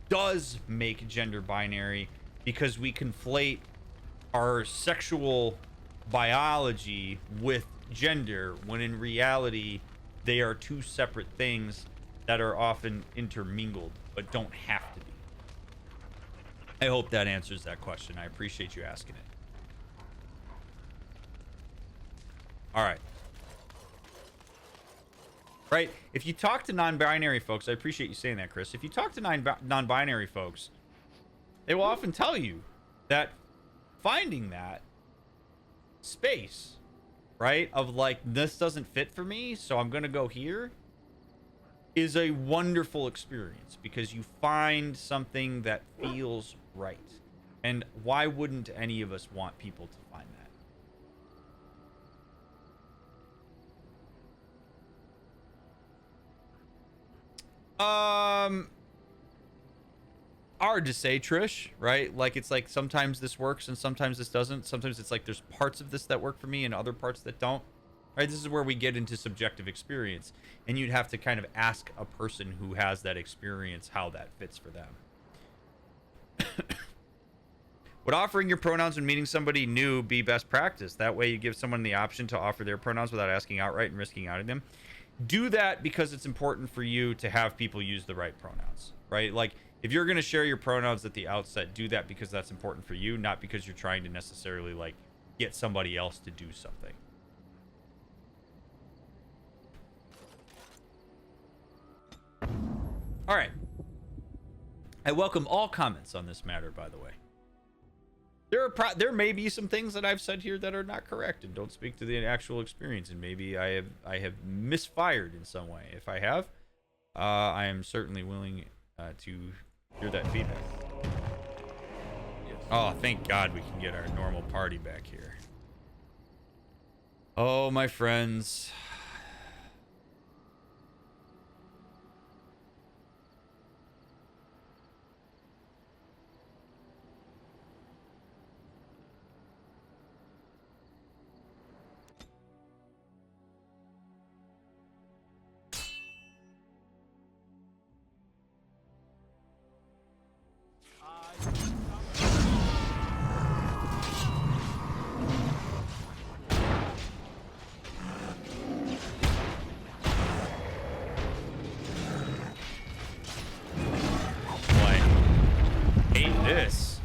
[SPEAKER 1] does make gender binary because we conflate our sexual biology with gender when in reality they are two separate things that are often intermingled but don't have to be. I hope that answers that question. I appreciate you asking it. All right. Right? If you talk to non-binary folks, I appreciate you saying that, Chris. If you talk to non-binary folks, they will often tell you that finding that space, right, of like, this doesn't fit for me, so I'm going to go here, is a wonderful experience because you find something that feels right. And why wouldn't any of us want people to find that? Hard to say, Trish, right? Like, it's like sometimes this works and sometimes this doesn't. Sometimes it's like there's parts of this that work for me and other parts that don't, right? This is where we get into subjective experience, and you'd have to kind of ask a person who has that experience how that fits for them. Would offering your pronouns when meeting somebody new be best practice? That way you give someone the option to offer their pronouns without asking outright and risking outing them. Do that because it's important for you to have people use the right pronouns, right? Like, if you're going to share your pronouns at the outset, do that because that's important for you, not because you're trying to necessarily, like, get somebody else to do something. All right. I welcome all comments on this matter, by the way. There may be some things that I've said here that are not correct and don't speak to the actual experience, and maybe I have misfired in some way. If I have, I am certainly willing to hear that feedback. Yes. Oh, thank God we can get our normal party back here. Oh, my friends. this.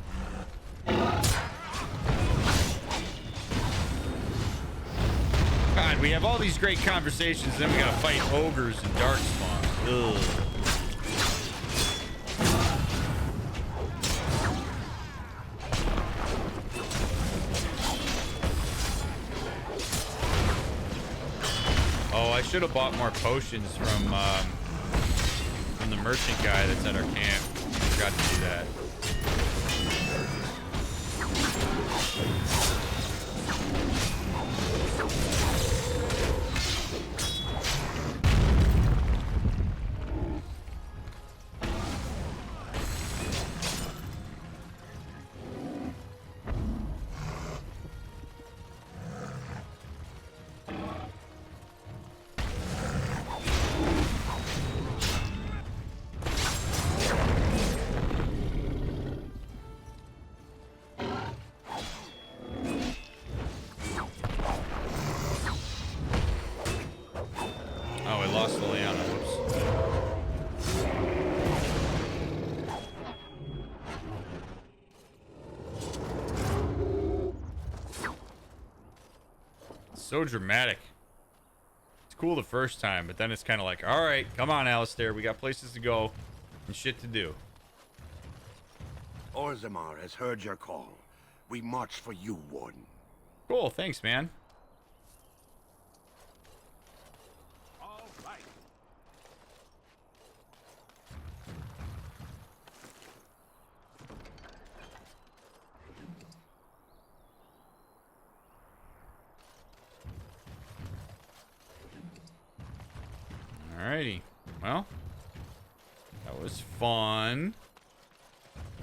[SPEAKER 1] God, we have all these great conversations, then we gotta fight ogres and darkspawn. Ugh. Oh, I should have bought more potions from the merchant guy that's at our camp. Forgot to do that. So dramatic. It's cool the first time, but then it's kind of like, all right, come on, Alistair. We got places to go and shit to do.
[SPEAKER 13] Orzammar has heard your call. We march for you, Warden.
[SPEAKER 1] Cool, thanks, man.
[SPEAKER 13] All right.
[SPEAKER 1] Alrighty. Well, that was fun.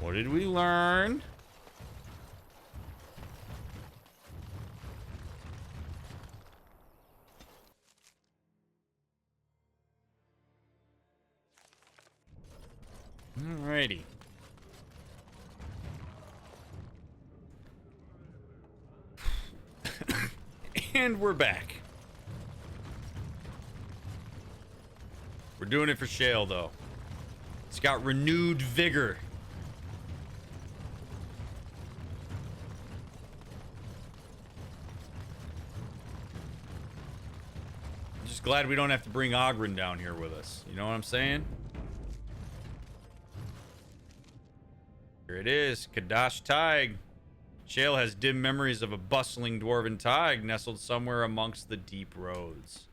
[SPEAKER 1] What did we learn? Alrighty. And we're back. We're doing it for Shale, though. It's got renewed vigor. I'm just glad we don't have to bring Ogren down here with us. You know what I'm saying? Here it is, Kadash Tig. Shale has dim memories of a bustling dwarven Tig nestled somewhere amongst the deep roads.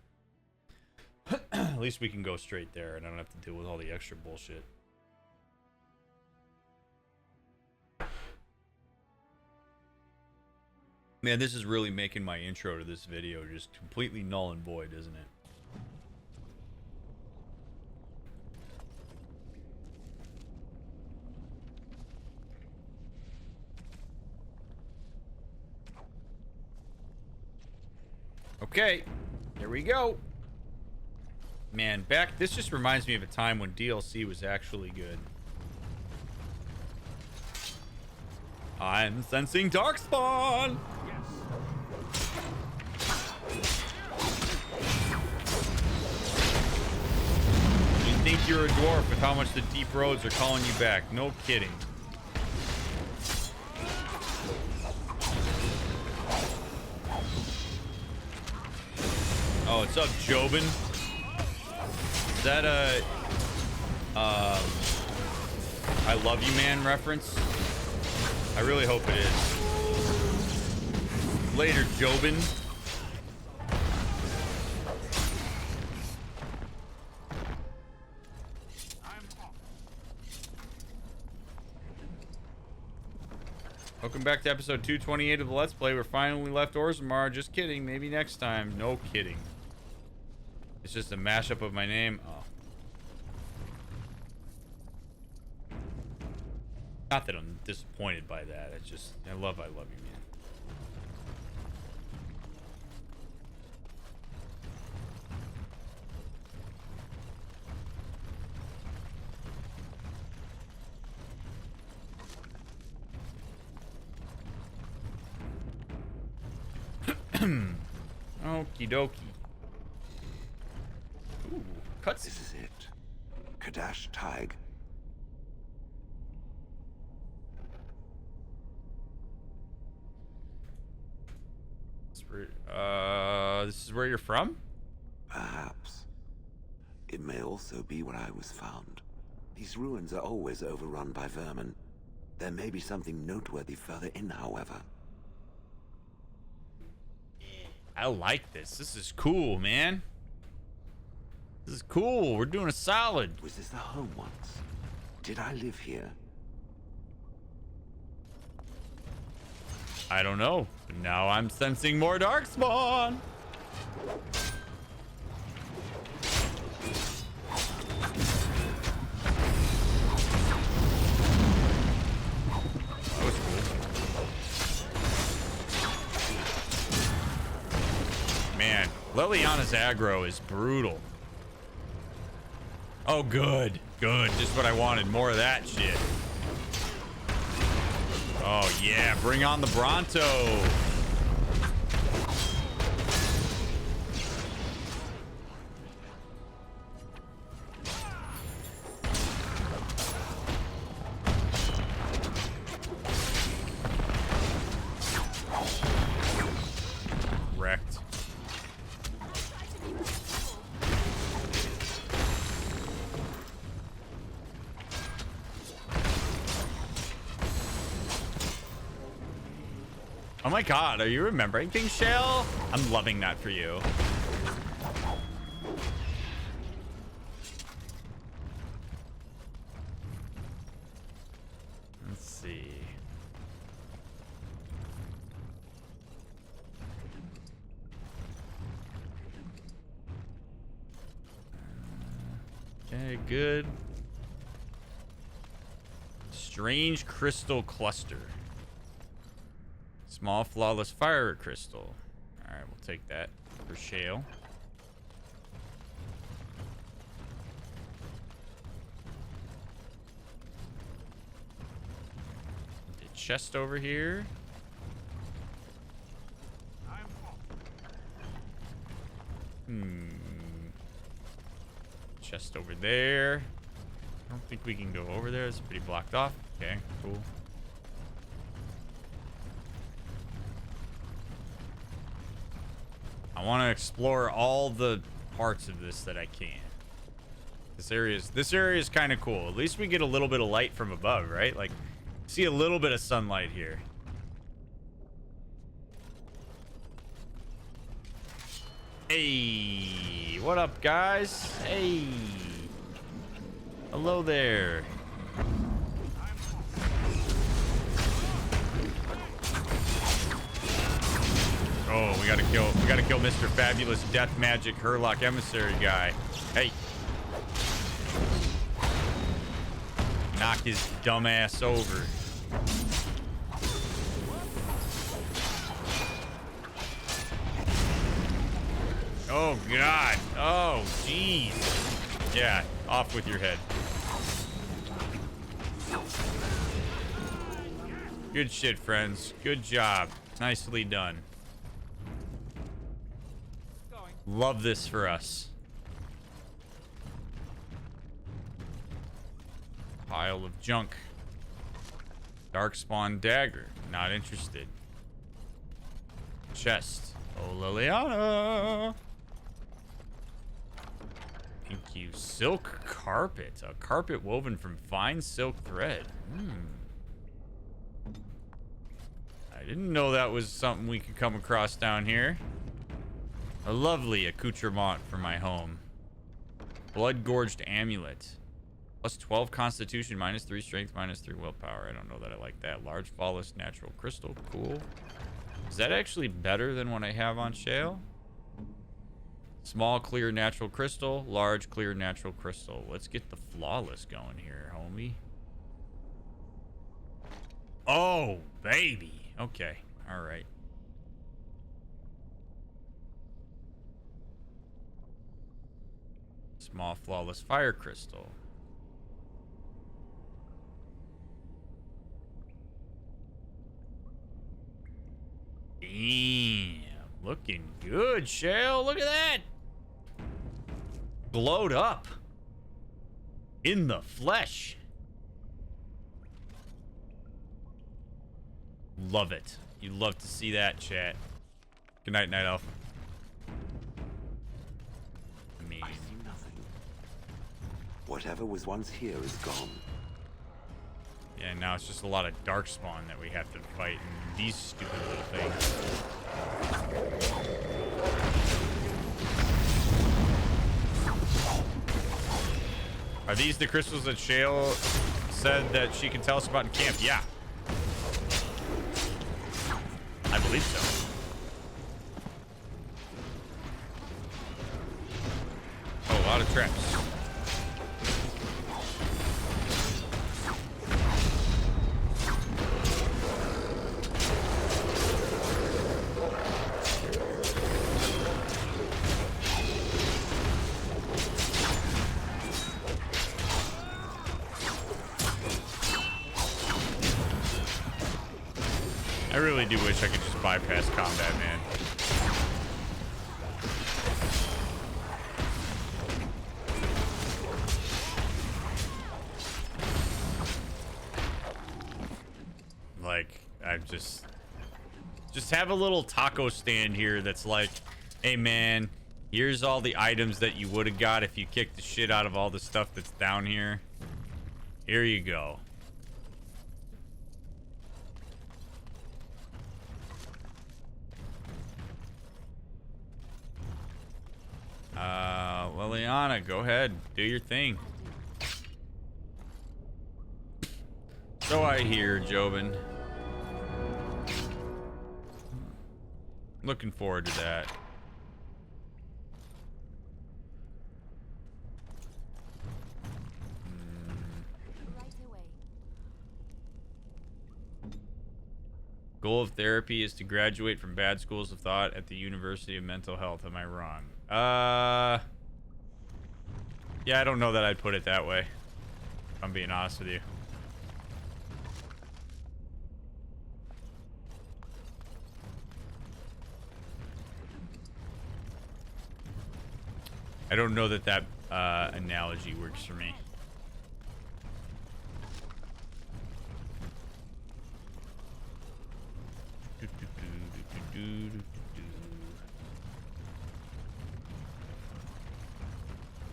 [SPEAKER 1] At least we can go straight there and I don't have to deal with all the extra bullshit. Man, this is really making my intro to this video just completely null and void, isn't it? Okay, here we go. Man, this just reminds me of a time when DLC was actually good. I'm sensing Darkspawn! You think you're a dwarf with how much the deep roads are calling you back. No kidding. Oh, what's up, Jobin? Is that a I love you man reference? I really hope it is. Later, Jobin. Welcome back to episode 228 of the Let's Play. We're finally left Orzammar. Just kidding. Maybe next time. No kidding. It's just a mashup of my name. Oh. Not that I'm disappointed by that. It's just, I love you, man. Okie dokie. Ooh, cutscene.
[SPEAKER 2] This is it. Kadash Tig.
[SPEAKER 1] This is where you're from?
[SPEAKER 2] Perhaps. It may also be where I was found. These ruins are always overrun by vermin. There may be something noteworthy further in, however.
[SPEAKER 1] I like this. This is cool, man. This is cool. We're doing a solid.
[SPEAKER 2] Was this the home once? Did I live here?
[SPEAKER 1] I don't know. But now I'm sensing more darkspawn. That was cool. Man, Liliana's aggro is brutal. Oh, good. Good. Just what I wanted. More of that shit. Oh, yeah. Bring on the Bronto. Wrecked. Oh my god, are you remembering things, Shell? I'm loving that for you. Let's see. Okay, good. Strange crystal cluster. Small flawless fire crystal. All right, we'll take that for shale. The chest over here. Chest over there. I don't think we can go over there. It's pretty blocked off. Okay, cool. I want to explore all the parts of this that I can. This area is kind of cool. At least we get a little bit of light from above, right? Like, see a little bit of sunlight here. Hey, what up, guys? Hey, hello there. Oh, we gotta kill Mr. Fabulous Death Magic Herlock Emissary guy. Hey. Knock his dumb ass over. Oh, God. Oh, jeez. Yeah, off with your head. Good shit, friends. Good job. Nicely done. Love this for us. Pile of junk. Darkspawn dagger. Not interested. Chest. Oh, Liliana. Thank you. Silk carpet. A carpet woven from fine silk thread. I didn't know that was something we could come across down here. A lovely accoutrement for my home. Blood-gorged amulet. Plus 12 constitution, minus 3 strength, minus 3 willpower. I don't know that I like that. Large flawless natural crystal. Cool. Is that actually better than what I have on shale? Small clear natural crystal. Large clear natural crystal. Let's get the flawless going here, homie. Oh, baby. Okay. All right. Small flawless fire crystal. Damn, looking good, Shell. Look at that. Glowed up in the flesh. Love it. You love to see that, chat. Good night, Night Elf.
[SPEAKER 2] I see nothing. Whatever was once here is gone.
[SPEAKER 1] Yeah, now it's just a lot of darkspawn that we have to fight, and these stupid little things. Are these the crystals that Shale said that she can tell us about in camp? Yeah. I believe so. Oh, a lot of traps. I really do wish I could just bypass combat, man. Like, I just have a little taco stand here that's like, hey man, here's all the items that you would have got if you kicked the shit out of all the stuff that's down here. Here you go. Liliana, go ahead. Do your thing. So I hear, Jobin. Looking forward to that. Goal of therapy is to graduate from bad schools of thought at the University of Mental Health. Am I wrong? Yeah, I don't know that I'd put it that way, if I'm being honest with you. I don't know that that analogy works for me.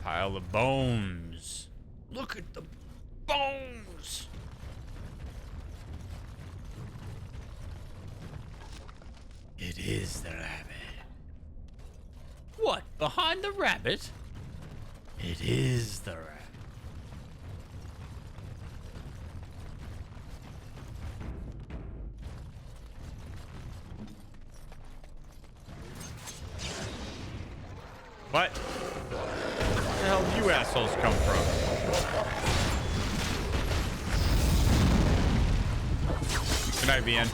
[SPEAKER 1] Pile of bones. Look at the bones. It is the rabbit. What? Behind the rabbit? It is the rabbit. What? Where the hell did you assholes come from? Good night, BN.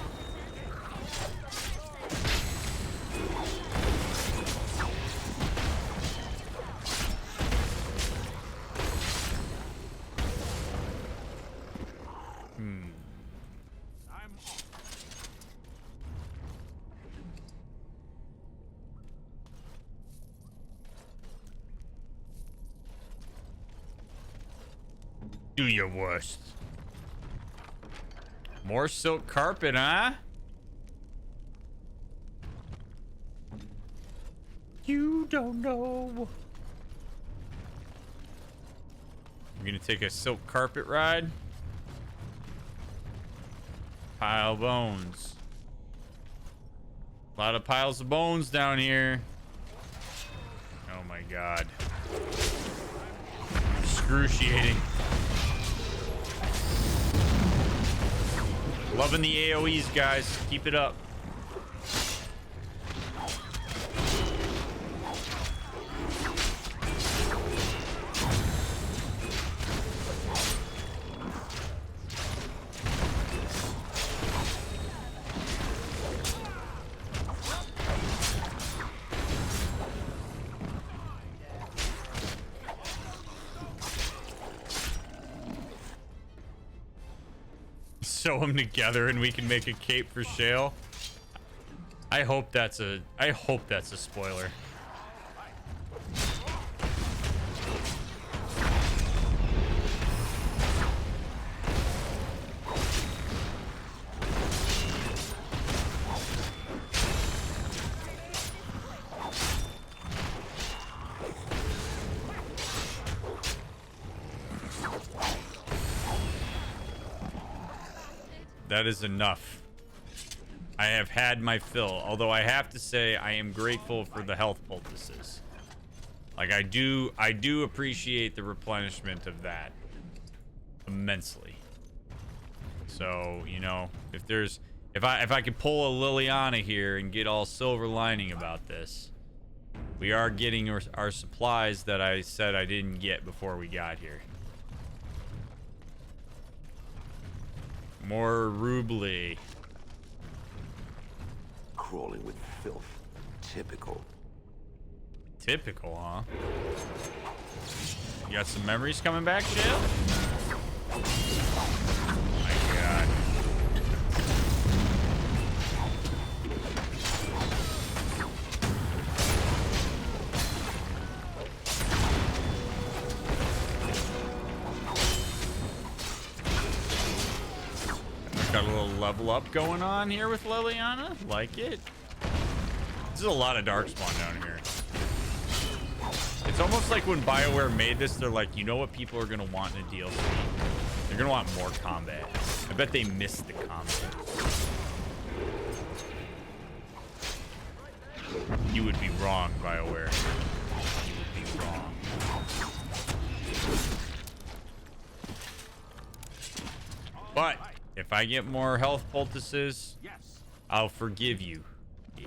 [SPEAKER 1] Do your worst. More silk carpet, huh? You don't know. I'm gonna take a silk carpet ride. Pile of bones. A lot of piles of bones down here. Oh my god. Excruciating. Loving the AoEs, guys. Keep it up. Sew them together and we can make a cape for Shale. I hope that's a spoiler. That is enough. I have had my fill. Although I have to say I am grateful for the health poultices. Like I do appreciate the replenishment of that immensely. So, you know, if I could pull a Liliana here and get all silver lining about this, we are getting our supplies that I said I didn't get before we got here. More ruble.
[SPEAKER 2] Crawling with filth. Typical.
[SPEAKER 1] Typical, huh? You got some memories coming back, Jill? My God. Got a little level up going on here with Liliana. Like it. This is a lot of darkspawn down here. It's almost like when BioWare made this, they're like, you know what people are going to want in a DLC? They're going to want more combat. I bet they missed the combat. You would be wrong, BioWare. You would be wrong. But if I get more health poultices, I'll forgive you. Yeah.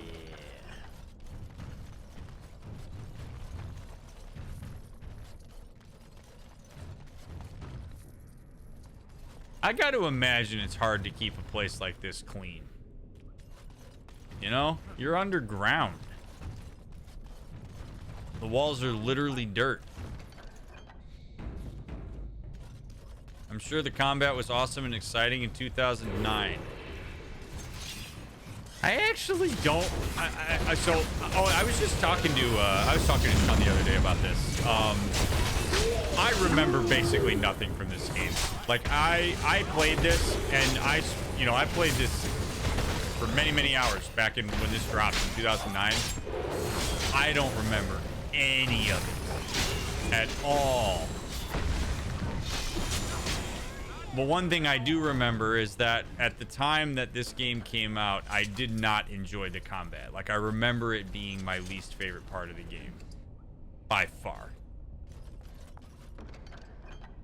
[SPEAKER 1] I got to imagine it's hard to keep a place like this clean. You know, you're underground. The walls are literally dirt. I'm sure the combat was awesome and exciting in 2009. I actually don't. I was just talking to Sean the other day about this. I remember basically nothing from this game. Like I played this and I played this for many hours back in when this dropped in 2009. I don't remember any of it at all. But one thing I do remember is that at the time that this game came out, I did not enjoy the combat. Like, I remember it being my least favorite part of the game. By far.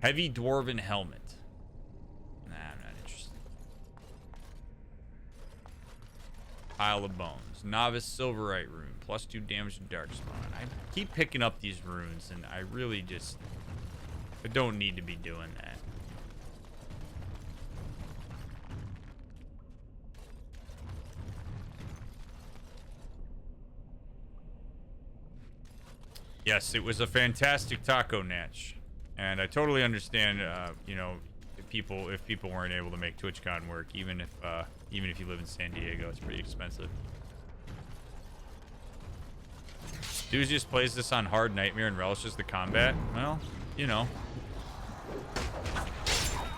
[SPEAKER 1] Heavy Dwarven Helmet. Nah, I'm not interested. Pile of Bones. Novice Silverite Rune. +2 damage to Darkspawn. I keep picking up these runes, and I really just... I don't need to be doing that. Yes, it was a fantastic taco natch, and I totally understand. You know, if people weren't able to make TwitchCon work, even if you live in San Diego, it's pretty expensive. Dude just plays this on hard nightmare and relishes the combat. Well, you know,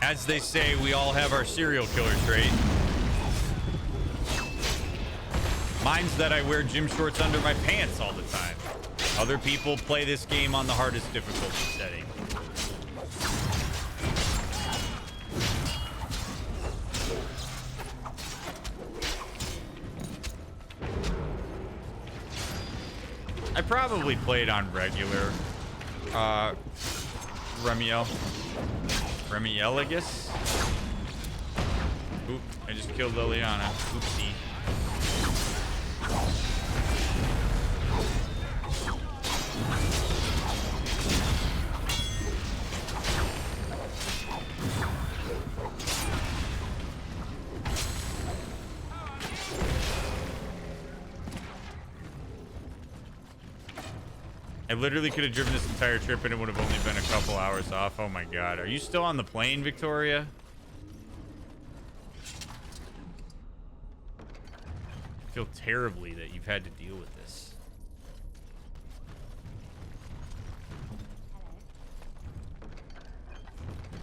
[SPEAKER 1] as they say, we all have our serial killer trait. Mine's that I wear gym shorts under my pants all the time. Other people play this game on the hardest difficulty setting. I probably played on regular Remieligus. Oop, I just killed Liliana. Oopsie. I literally could have driven this entire trip and it would have only been a couple hours off. Oh my God. Are you still on the plane, Victoria? I feel terribly that you've had to deal with this.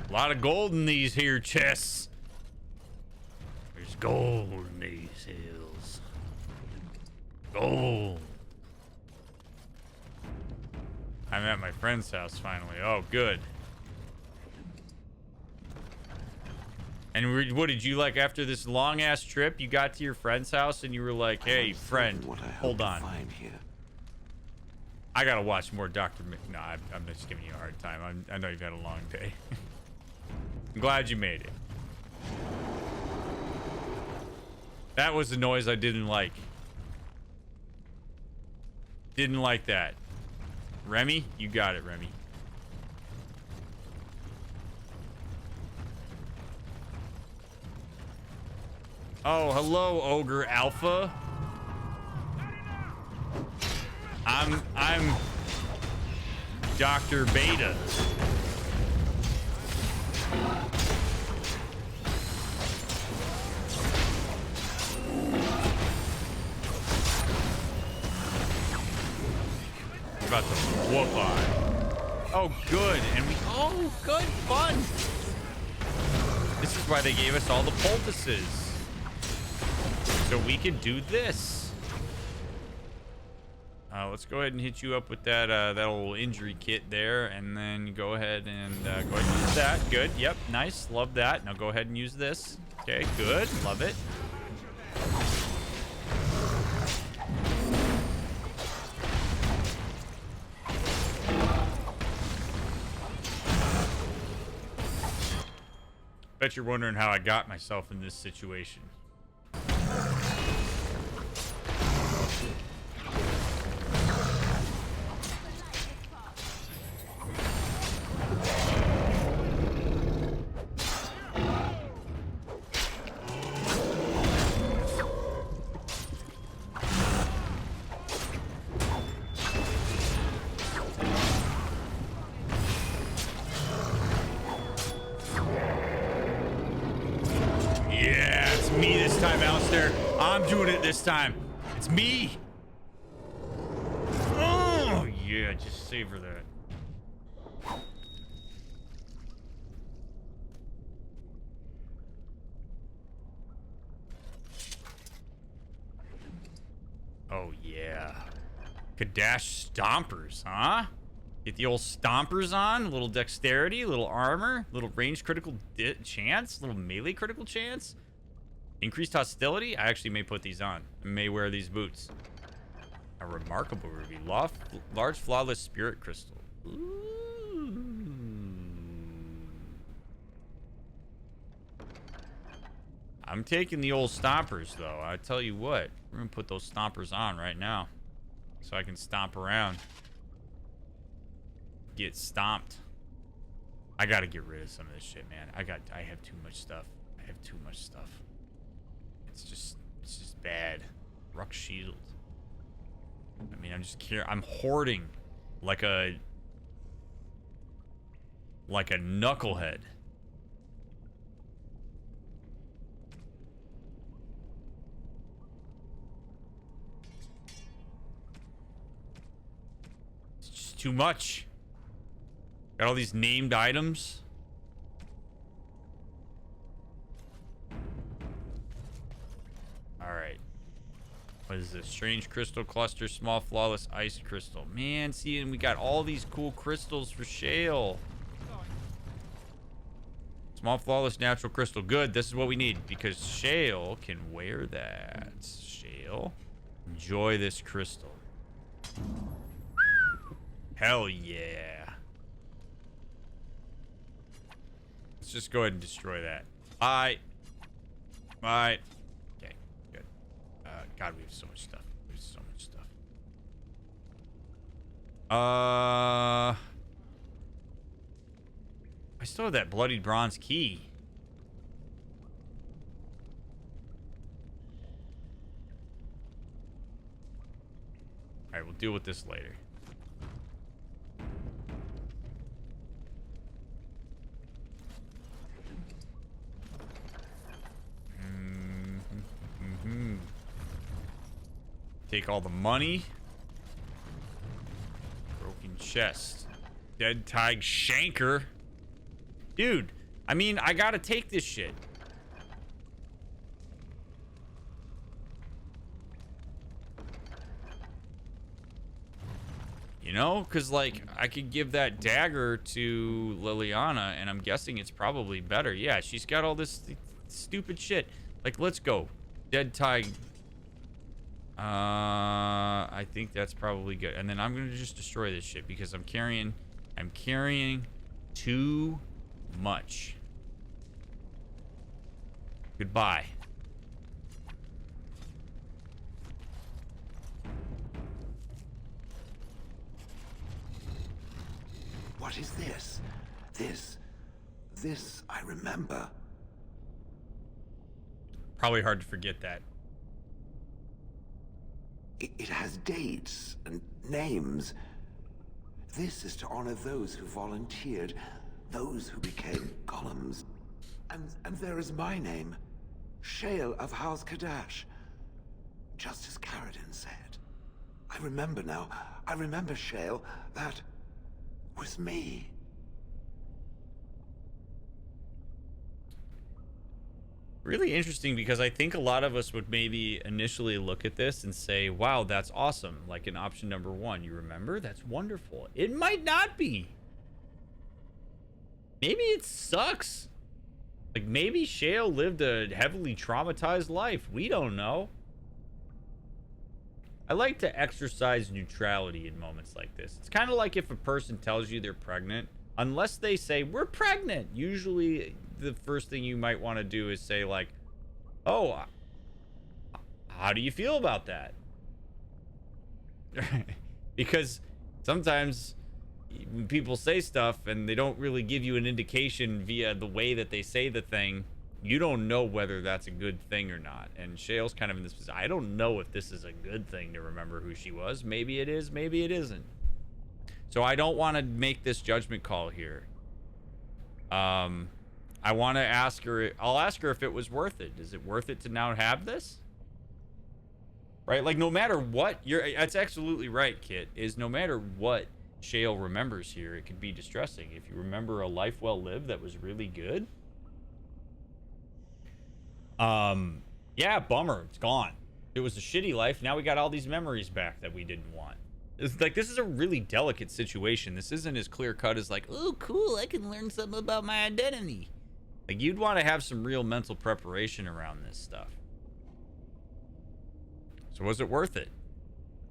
[SPEAKER 1] A lot of gold in these here chests. There's gold in these hills. Gold. I'm at my friend's house finally. Oh, good. And what did you like after this long ass trip? You got to your friend's house and you were like, "Hey, friend, hold on. I gotta watch more Dr. Mick." No, I'm just giving you a hard time. I know you've had a long day. I'm glad you made it. That was the noise I didn't like. Didn't like that. Remy, you got it, Remy. Oh, hello, Ogre Alpha. I'm Dr. Beta. About to whoop on. Oh, good. And oh, good fun. This is why they gave us all the poultices. So we can do this. Let's go ahead and hit you up with that that old injury kit there, and then go ahead and use that. Good. Yep. Nice. Love that. Now go ahead and use this. Okay. Good. Love it. Bet you're wondering how I got myself in this situation. I'm doing it this time. It's me. Oh, yeah. Just savor that. Oh, yeah. Kadash Stompers, huh? Get the old Stompers on. A little dexterity, a little armor, a little range critical chance, a little melee critical chance. Increased hostility? I actually may put these on. I may wear these boots. A remarkable ruby. Large flawless spirit crystal. Ooh. I'm taking the old stompers, though. I tell you what. We're going to put those stompers on right now. So I can stomp around. Get stomped. I got to get rid of some of this shit, man. I have too much stuff. I have too much stuff. It's just bad. Ruck shield. I mean, I'm hoarding like a knucklehead. It's just too much. Got all these named items. Alright. What is this? Strange crystal cluster, small flawless ice crystal. Man, see, and we got all these cool crystals for Shale. Small flawless natural crystal. Good, this is what we need, because Shale can wear that. Shale, enjoy this crystal. Hell yeah. Let's just go ahead and destroy that. Bye. Bye. God, we have so much stuff. We have so much stuff. I still have that bloodied bronze key. Alright, we'll deal with this later. Take all the money. Broken chest. Dead Tig Shanker. Dude, I mean, I gotta take this shit. You know, because like I could give that dagger to Liliana, and I'm guessing it's probably better. Yeah, she's got all this stupid shit. Like, let's go. Dead Tide. I think that's probably good. And then I'm gonna just destroy this shit because I'm carrying too much. Goodbye.
[SPEAKER 2] What is this? This I remember.
[SPEAKER 1] Probably hard to forget that.
[SPEAKER 2] It has dates and names. This is to honor those who volunteered, those who became golems. And there is my name, Shale of House Kadash. Just as Caradin said. I remember now. I remember, Shale. That was me.
[SPEAKER 1] Really interesting, because I think a lot of us would maybe initially look at this and say, wow, that's awesome. Like in option number 1, you remember? That's wonderful. It might not be. Maybe it sucks. Like maybe Shale lived a heavily traumatized life. We don't know. I like to exercise neutrality in moments like this. It's kind of like if a person tells you they're pregnant, unless they say, we're pregnant, usually the first thing you might want to do is say like, oh, how do you feel about that? Because sometimes when people say stuff and they don't really give you an indication via the way that they say the thing, you don't know whether that's a good thing or not. And Shale's kind of in this position. I don't know if this is a good thing to remember who she was. Maybe it is, maybe it isn't. So I don't want to make this judgment call here. I want to ask her, I'll ask her if it was worth it. Is it worth it to now have this? Right? Like, no matter what, that's absolutely right, Kit, is no matter what Shale remembers here, it could be distressing. If you remember a life well lived that was really good, yeah, bummer, it's gone. It was a shitty life. Now we got all these memories back that we didn't want. It's like, this is a really delicate situation. This isn't as clear cut as like, oh, cool, I can learn something about my identity. Like, you'd want to have some real mental preparation around this stuff. So was it worth it?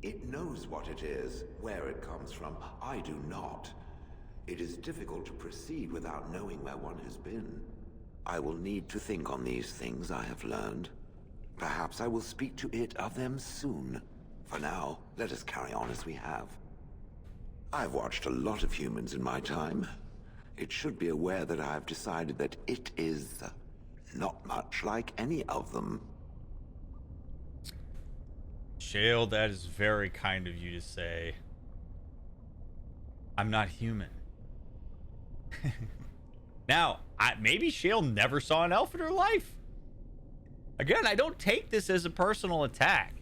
[SPEAKER 2] It knows what it is, where it comes from. I do not. It is difficult to proceed without knowing where one has been. I will need to think on these things I have learned. Perhaps I will speak to it of them soon. For now, let us carry on as we have. I've watched a lot of humans in my time. It should be aware that I have decided that it is not much like any of them.
[SPEAKER 1] Shale, that is very kind of you to say. I'm not human. Now, maybe Shale never saw an elf in her life. Again, I don't take this as a personal attack.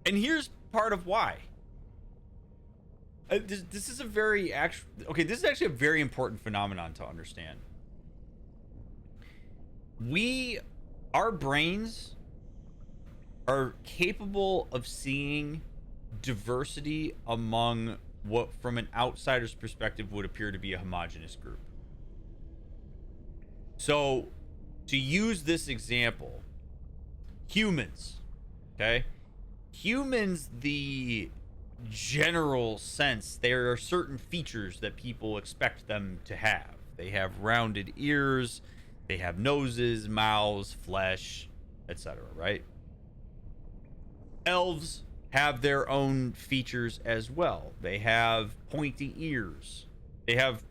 [SPEAKER 1] And here's part of why. This is a very this is actually a very important phenomenon to understand. Our brains are capable of seeing diversity among what, from an outsider's perspective, would appear to be a homogenous group. So, to use this example, humans, okay? Humans, the general sense, there are certain features that people expect them to have. They have rounded ears, they have noses, mouths, flesh, etc., right? Elves have their own features as well. They have pointy ears. They have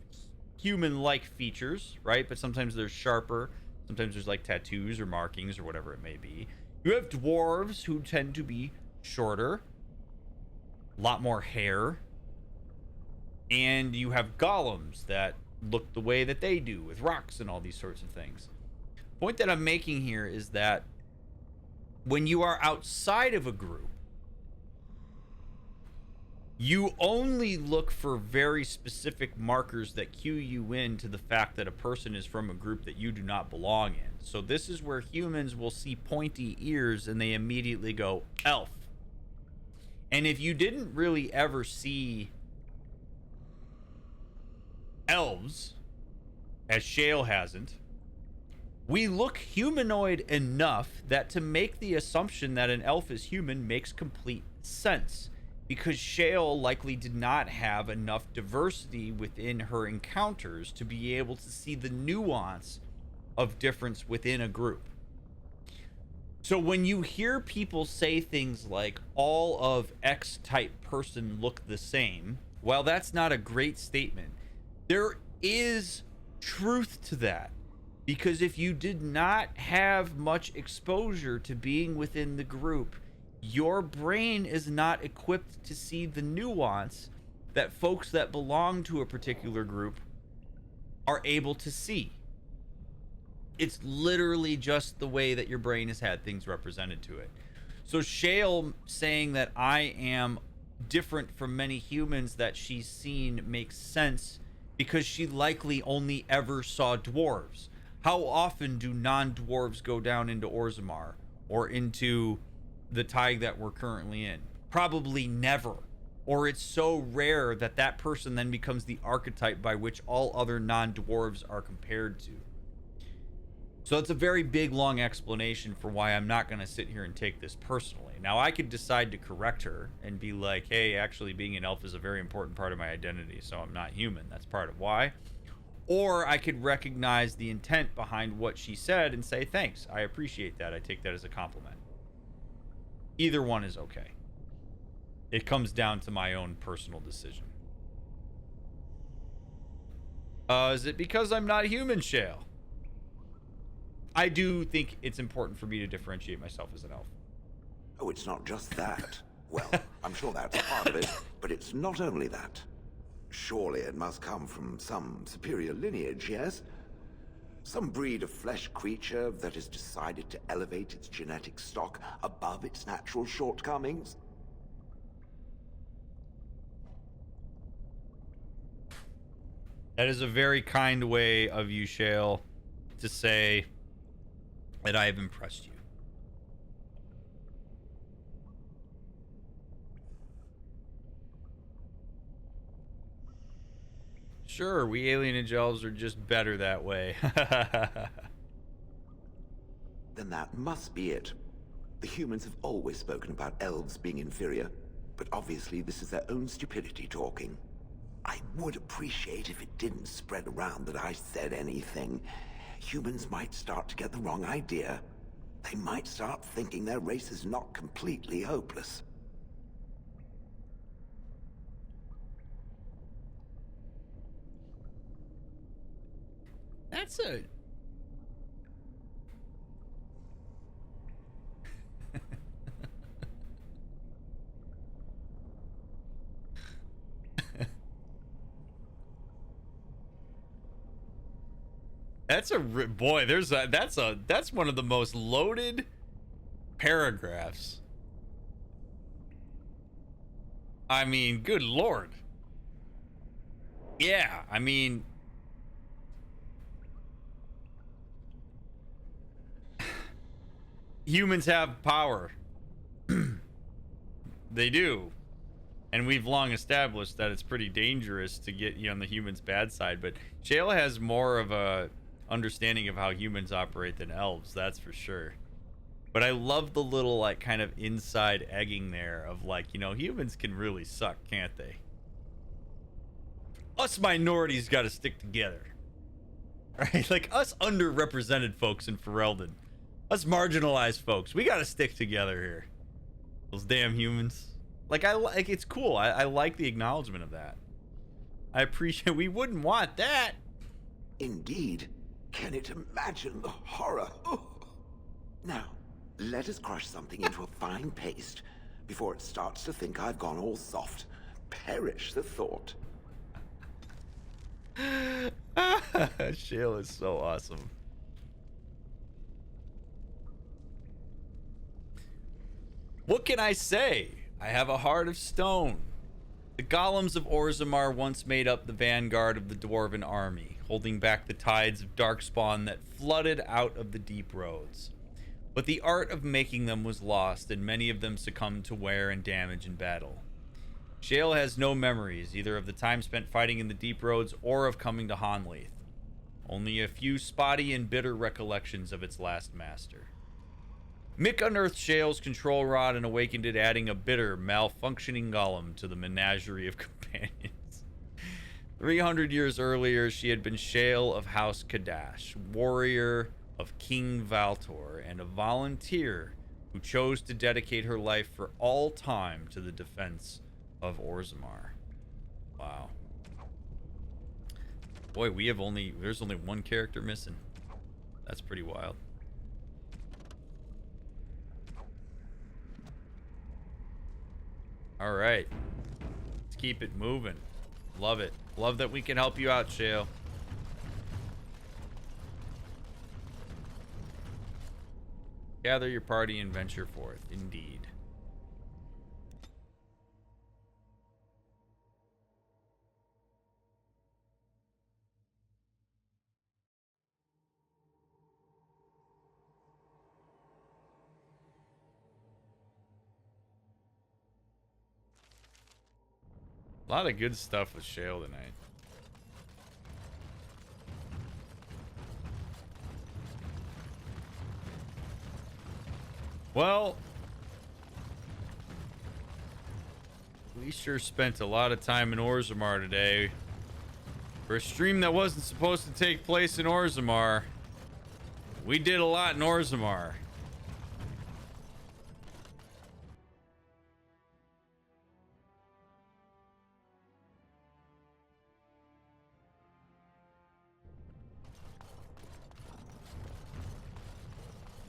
[SPEAKER 1] human-like features, right? But sometimes they're sharper. Sometimes there's like tattoos or markings or whatever it may be. You have dwarves who tend to be shorter, a lot more hair, and you have golems that look the way that they do with rocks and all these sorts of things. The point that I'm making here is that when you are outside of a group, you only look for very specific markers that cue you in to the fact that a person is from a group that you do not belong in. So this is where humans will see pointy ears and they immediately go, elf. And if you didn't really ever see elves, as Shale hasn't, we look humanoid enough that to make the assumption that an elf is human makes complete sense, because Shale likely did not have enough diversity within her encounters to be able to see the nuance of difference within a group. So when you hear people say things like all of X type person look the same, while that's not a great statement, there is truth to that. Because if you did not have much exposure to being within the group, your brain is not equipped to see the nuance that folks that belong to a particular group are able to see. It's literally just the way that your brain has had things represented to it. So Shale saying that I am different from many humans that she's seen makes sense, because she likely only ever saw dwarves. How often do non-dwarves go down into Orzammar or into the tide that we're currently in? Probably never. Or it's so rare that that person then becomes the archetype by which all other non-dwarves are compared to. So it's a very big, long explanation for why I'm not going to sit here and take this personally. Now, I could decide to correct her and be like, hey, actually being an elf is a very important part of my identity, so I'm not human. That's part of why. Or I could recognize the intent behind what she said and say, thanks, I appreciate that. I take that as a compliment. Either one is okay. It comes down to my own personal decision. Is it because I'm not human, Shale? I do think it's important for me to differentiate myself as an elf.
[SPEAKER 2] Oh, it's not just that. Well, I'm sure that's part of it, but it's not only that. Surely it must come from some superior lineage, yes? Some breed of flesh creature that has decided to elevate its genetic stock above its natural shortcomings?
[SPEAKER 1] That is a very kind way of you, Shale, to say that I have impressed you. Sure, we alienage elves are just better that way.
[SPEAKER 2] Then that must be it. The humans have always spoken about elves being inferior, but obviously this is their own stupidity talking. I would appreciate if it didn't spread around that I said anything. Humans might start to get the wrong idea. They might start thinking their race is not completely hopeless.
[SPEAKER 1] That's a... boy, that's one of the most loaded paragraphs. I mean, good lord. Yeah, I mean, humans have power. They do. And we've long established that it's pretty dangerous to get you on the humans' bad side, but Shale has more of a understanding of how humans operate than elves, that's for sure. But I love the little, like, kind of inside egging there of, like, you know, humans can really suck, can't they? Us minorities got to stick together. Right? Like, us underrepresented folks in Ferelden. Us marginalized folks. We got to stick together here. Those damn humans. Like, it's cool. I like the acknowledgement of that. I appreciate... We wouldn't want that.
[SPEAKER 2] Indeed. Can it imagine the horror? Oh. Now, let us crush something into a fine paste before it starts to think I've gone all soft. Perish the thought.
[SPEAKER 1] Shale is so awesome. What can I say? I have a heart of stone. The golems of Orzammar once made up the vanguard of the dwarven army, holding back the tides of darkspawn that flooded out of the deep roads. but the art of making them was lost, and many of them succumbed to wear and damage in battle. Shale has no memories, either of the time spent fighting in the deep roads or of coming to Honleith. Only a few spotty and bitter recollections of its last master. Mick unearthed Shale's control rod and awakened it, adding a bitter, malfunctioning golem to the menagerie of companions. 300 years earlier, she had been Shale of House Kadash, warrior of King Valtor, and a volunteer who chose to dedicate her life for all time to the defense of Orzammar. Wow. Boy, there's only one character missing. That's pretty wild. All right. Let's keep it moving. Love it. Love that we can help you out, Shale. Gather your party and venture forth. Indeed. A lot of good stuff with Shale tonight. Well, we sure spent a lot of time in Orzammar today. For a stream that wasn't supposed to take place in Orzammar, we did a lot in Orzammar.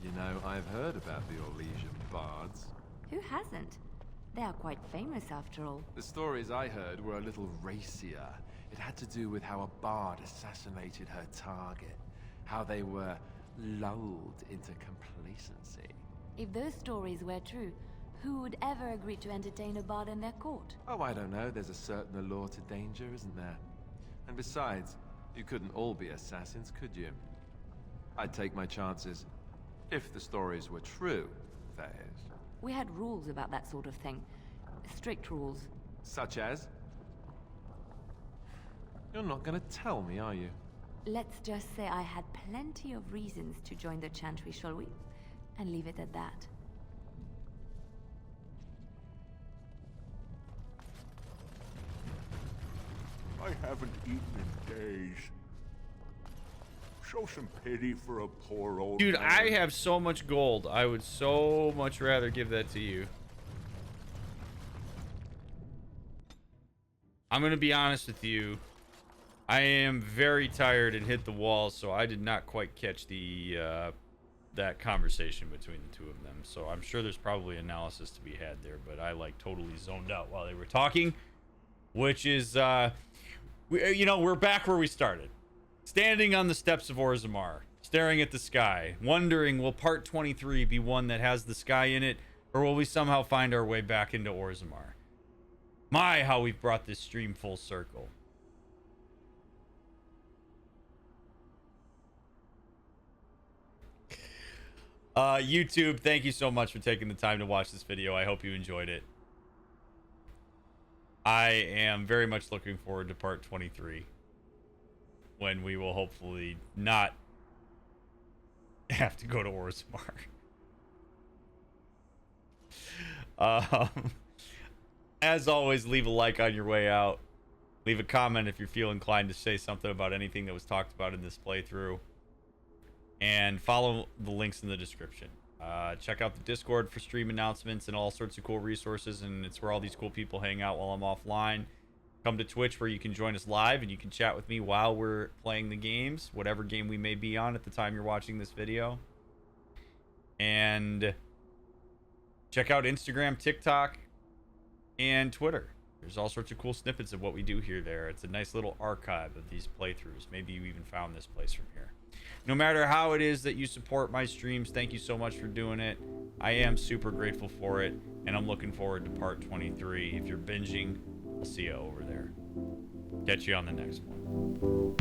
[SPEAKER 14] You know, I've heard about the Orlesian bards.
[SPEAKER 3] Who hasn't? They are quite famous after all.
[SPEAKER 14] The stories I heard were a little racier. It had to do with how a bard assassinated her target, how they were lulled into complacency.
[SPEAKER 3] If those stories were true, who would ever agree to entertain a bard in their court?
[SPEAKER 14] Oh, I don't know. There's a certain allure to danger, isn't there? And besides, you couldn't all be assassins, could you? I'd take my chances. If the stories were true, that is.
[SPEAKER 3] We had rules about that sort of thing. Strict rules.
[SPEAKER 14] Such as? You're not gonna tell me, are you?
[SPEAKER 3] Let's just say I had plenty of reasons to join the Chantry, shall we? And leave it at that.
[SPEAKER 13] I haven't eaten in days. Show some pity for a poor old
[SPEAKER 1] Dude,
[SPEAKER 13] man.
[SPEAKER 1] I have so much gold. I would so much rather give that to you. I'm going to be honest with you. I am very tired and hit the wall, so I did not quite catch the that conversation between the two of them. So I'm sure there's probably analysis to be had there, but I like totally zoned out while they were talking, which is we're back where we started. Standing on the steps of Orzammar, staring at the sky, wondering, will part 23 be one that has the sky in it, or will we somehow find our way back into Orzammar? My, how we've brought this stream full circle. YouTube, thank you so much for taking the time to watch this video. I hope you enjoyed it. I am very much looking forward to part 23. When we will hopefully not have to go to Orzammar. As always, leave a like on your way out. Leave a comment if you feel inclined to say something about anything that was talked about in this playthrough. And follow the links in the description. Check out the Discord for stream announcements and all sorts of cool resources. And it's where all these cool people hang out while I'm offline. Come to Twitch where you can join us live and you can chat with me while we're playing the games, whatever game we may be on at the time you're watching this video. And check out Instagram, TikTok, and Twitter. There's all sorts of cool snippets of what we do here there. It's a nice little archive of these playthroughs. Maybe you even found this place from here. No matter how it is that you support my streams, thank you so much for doing it. I am super grateful for it, and I'm looking forward to part 23. If you're binging, I'll see you over there. Catch you on the next one.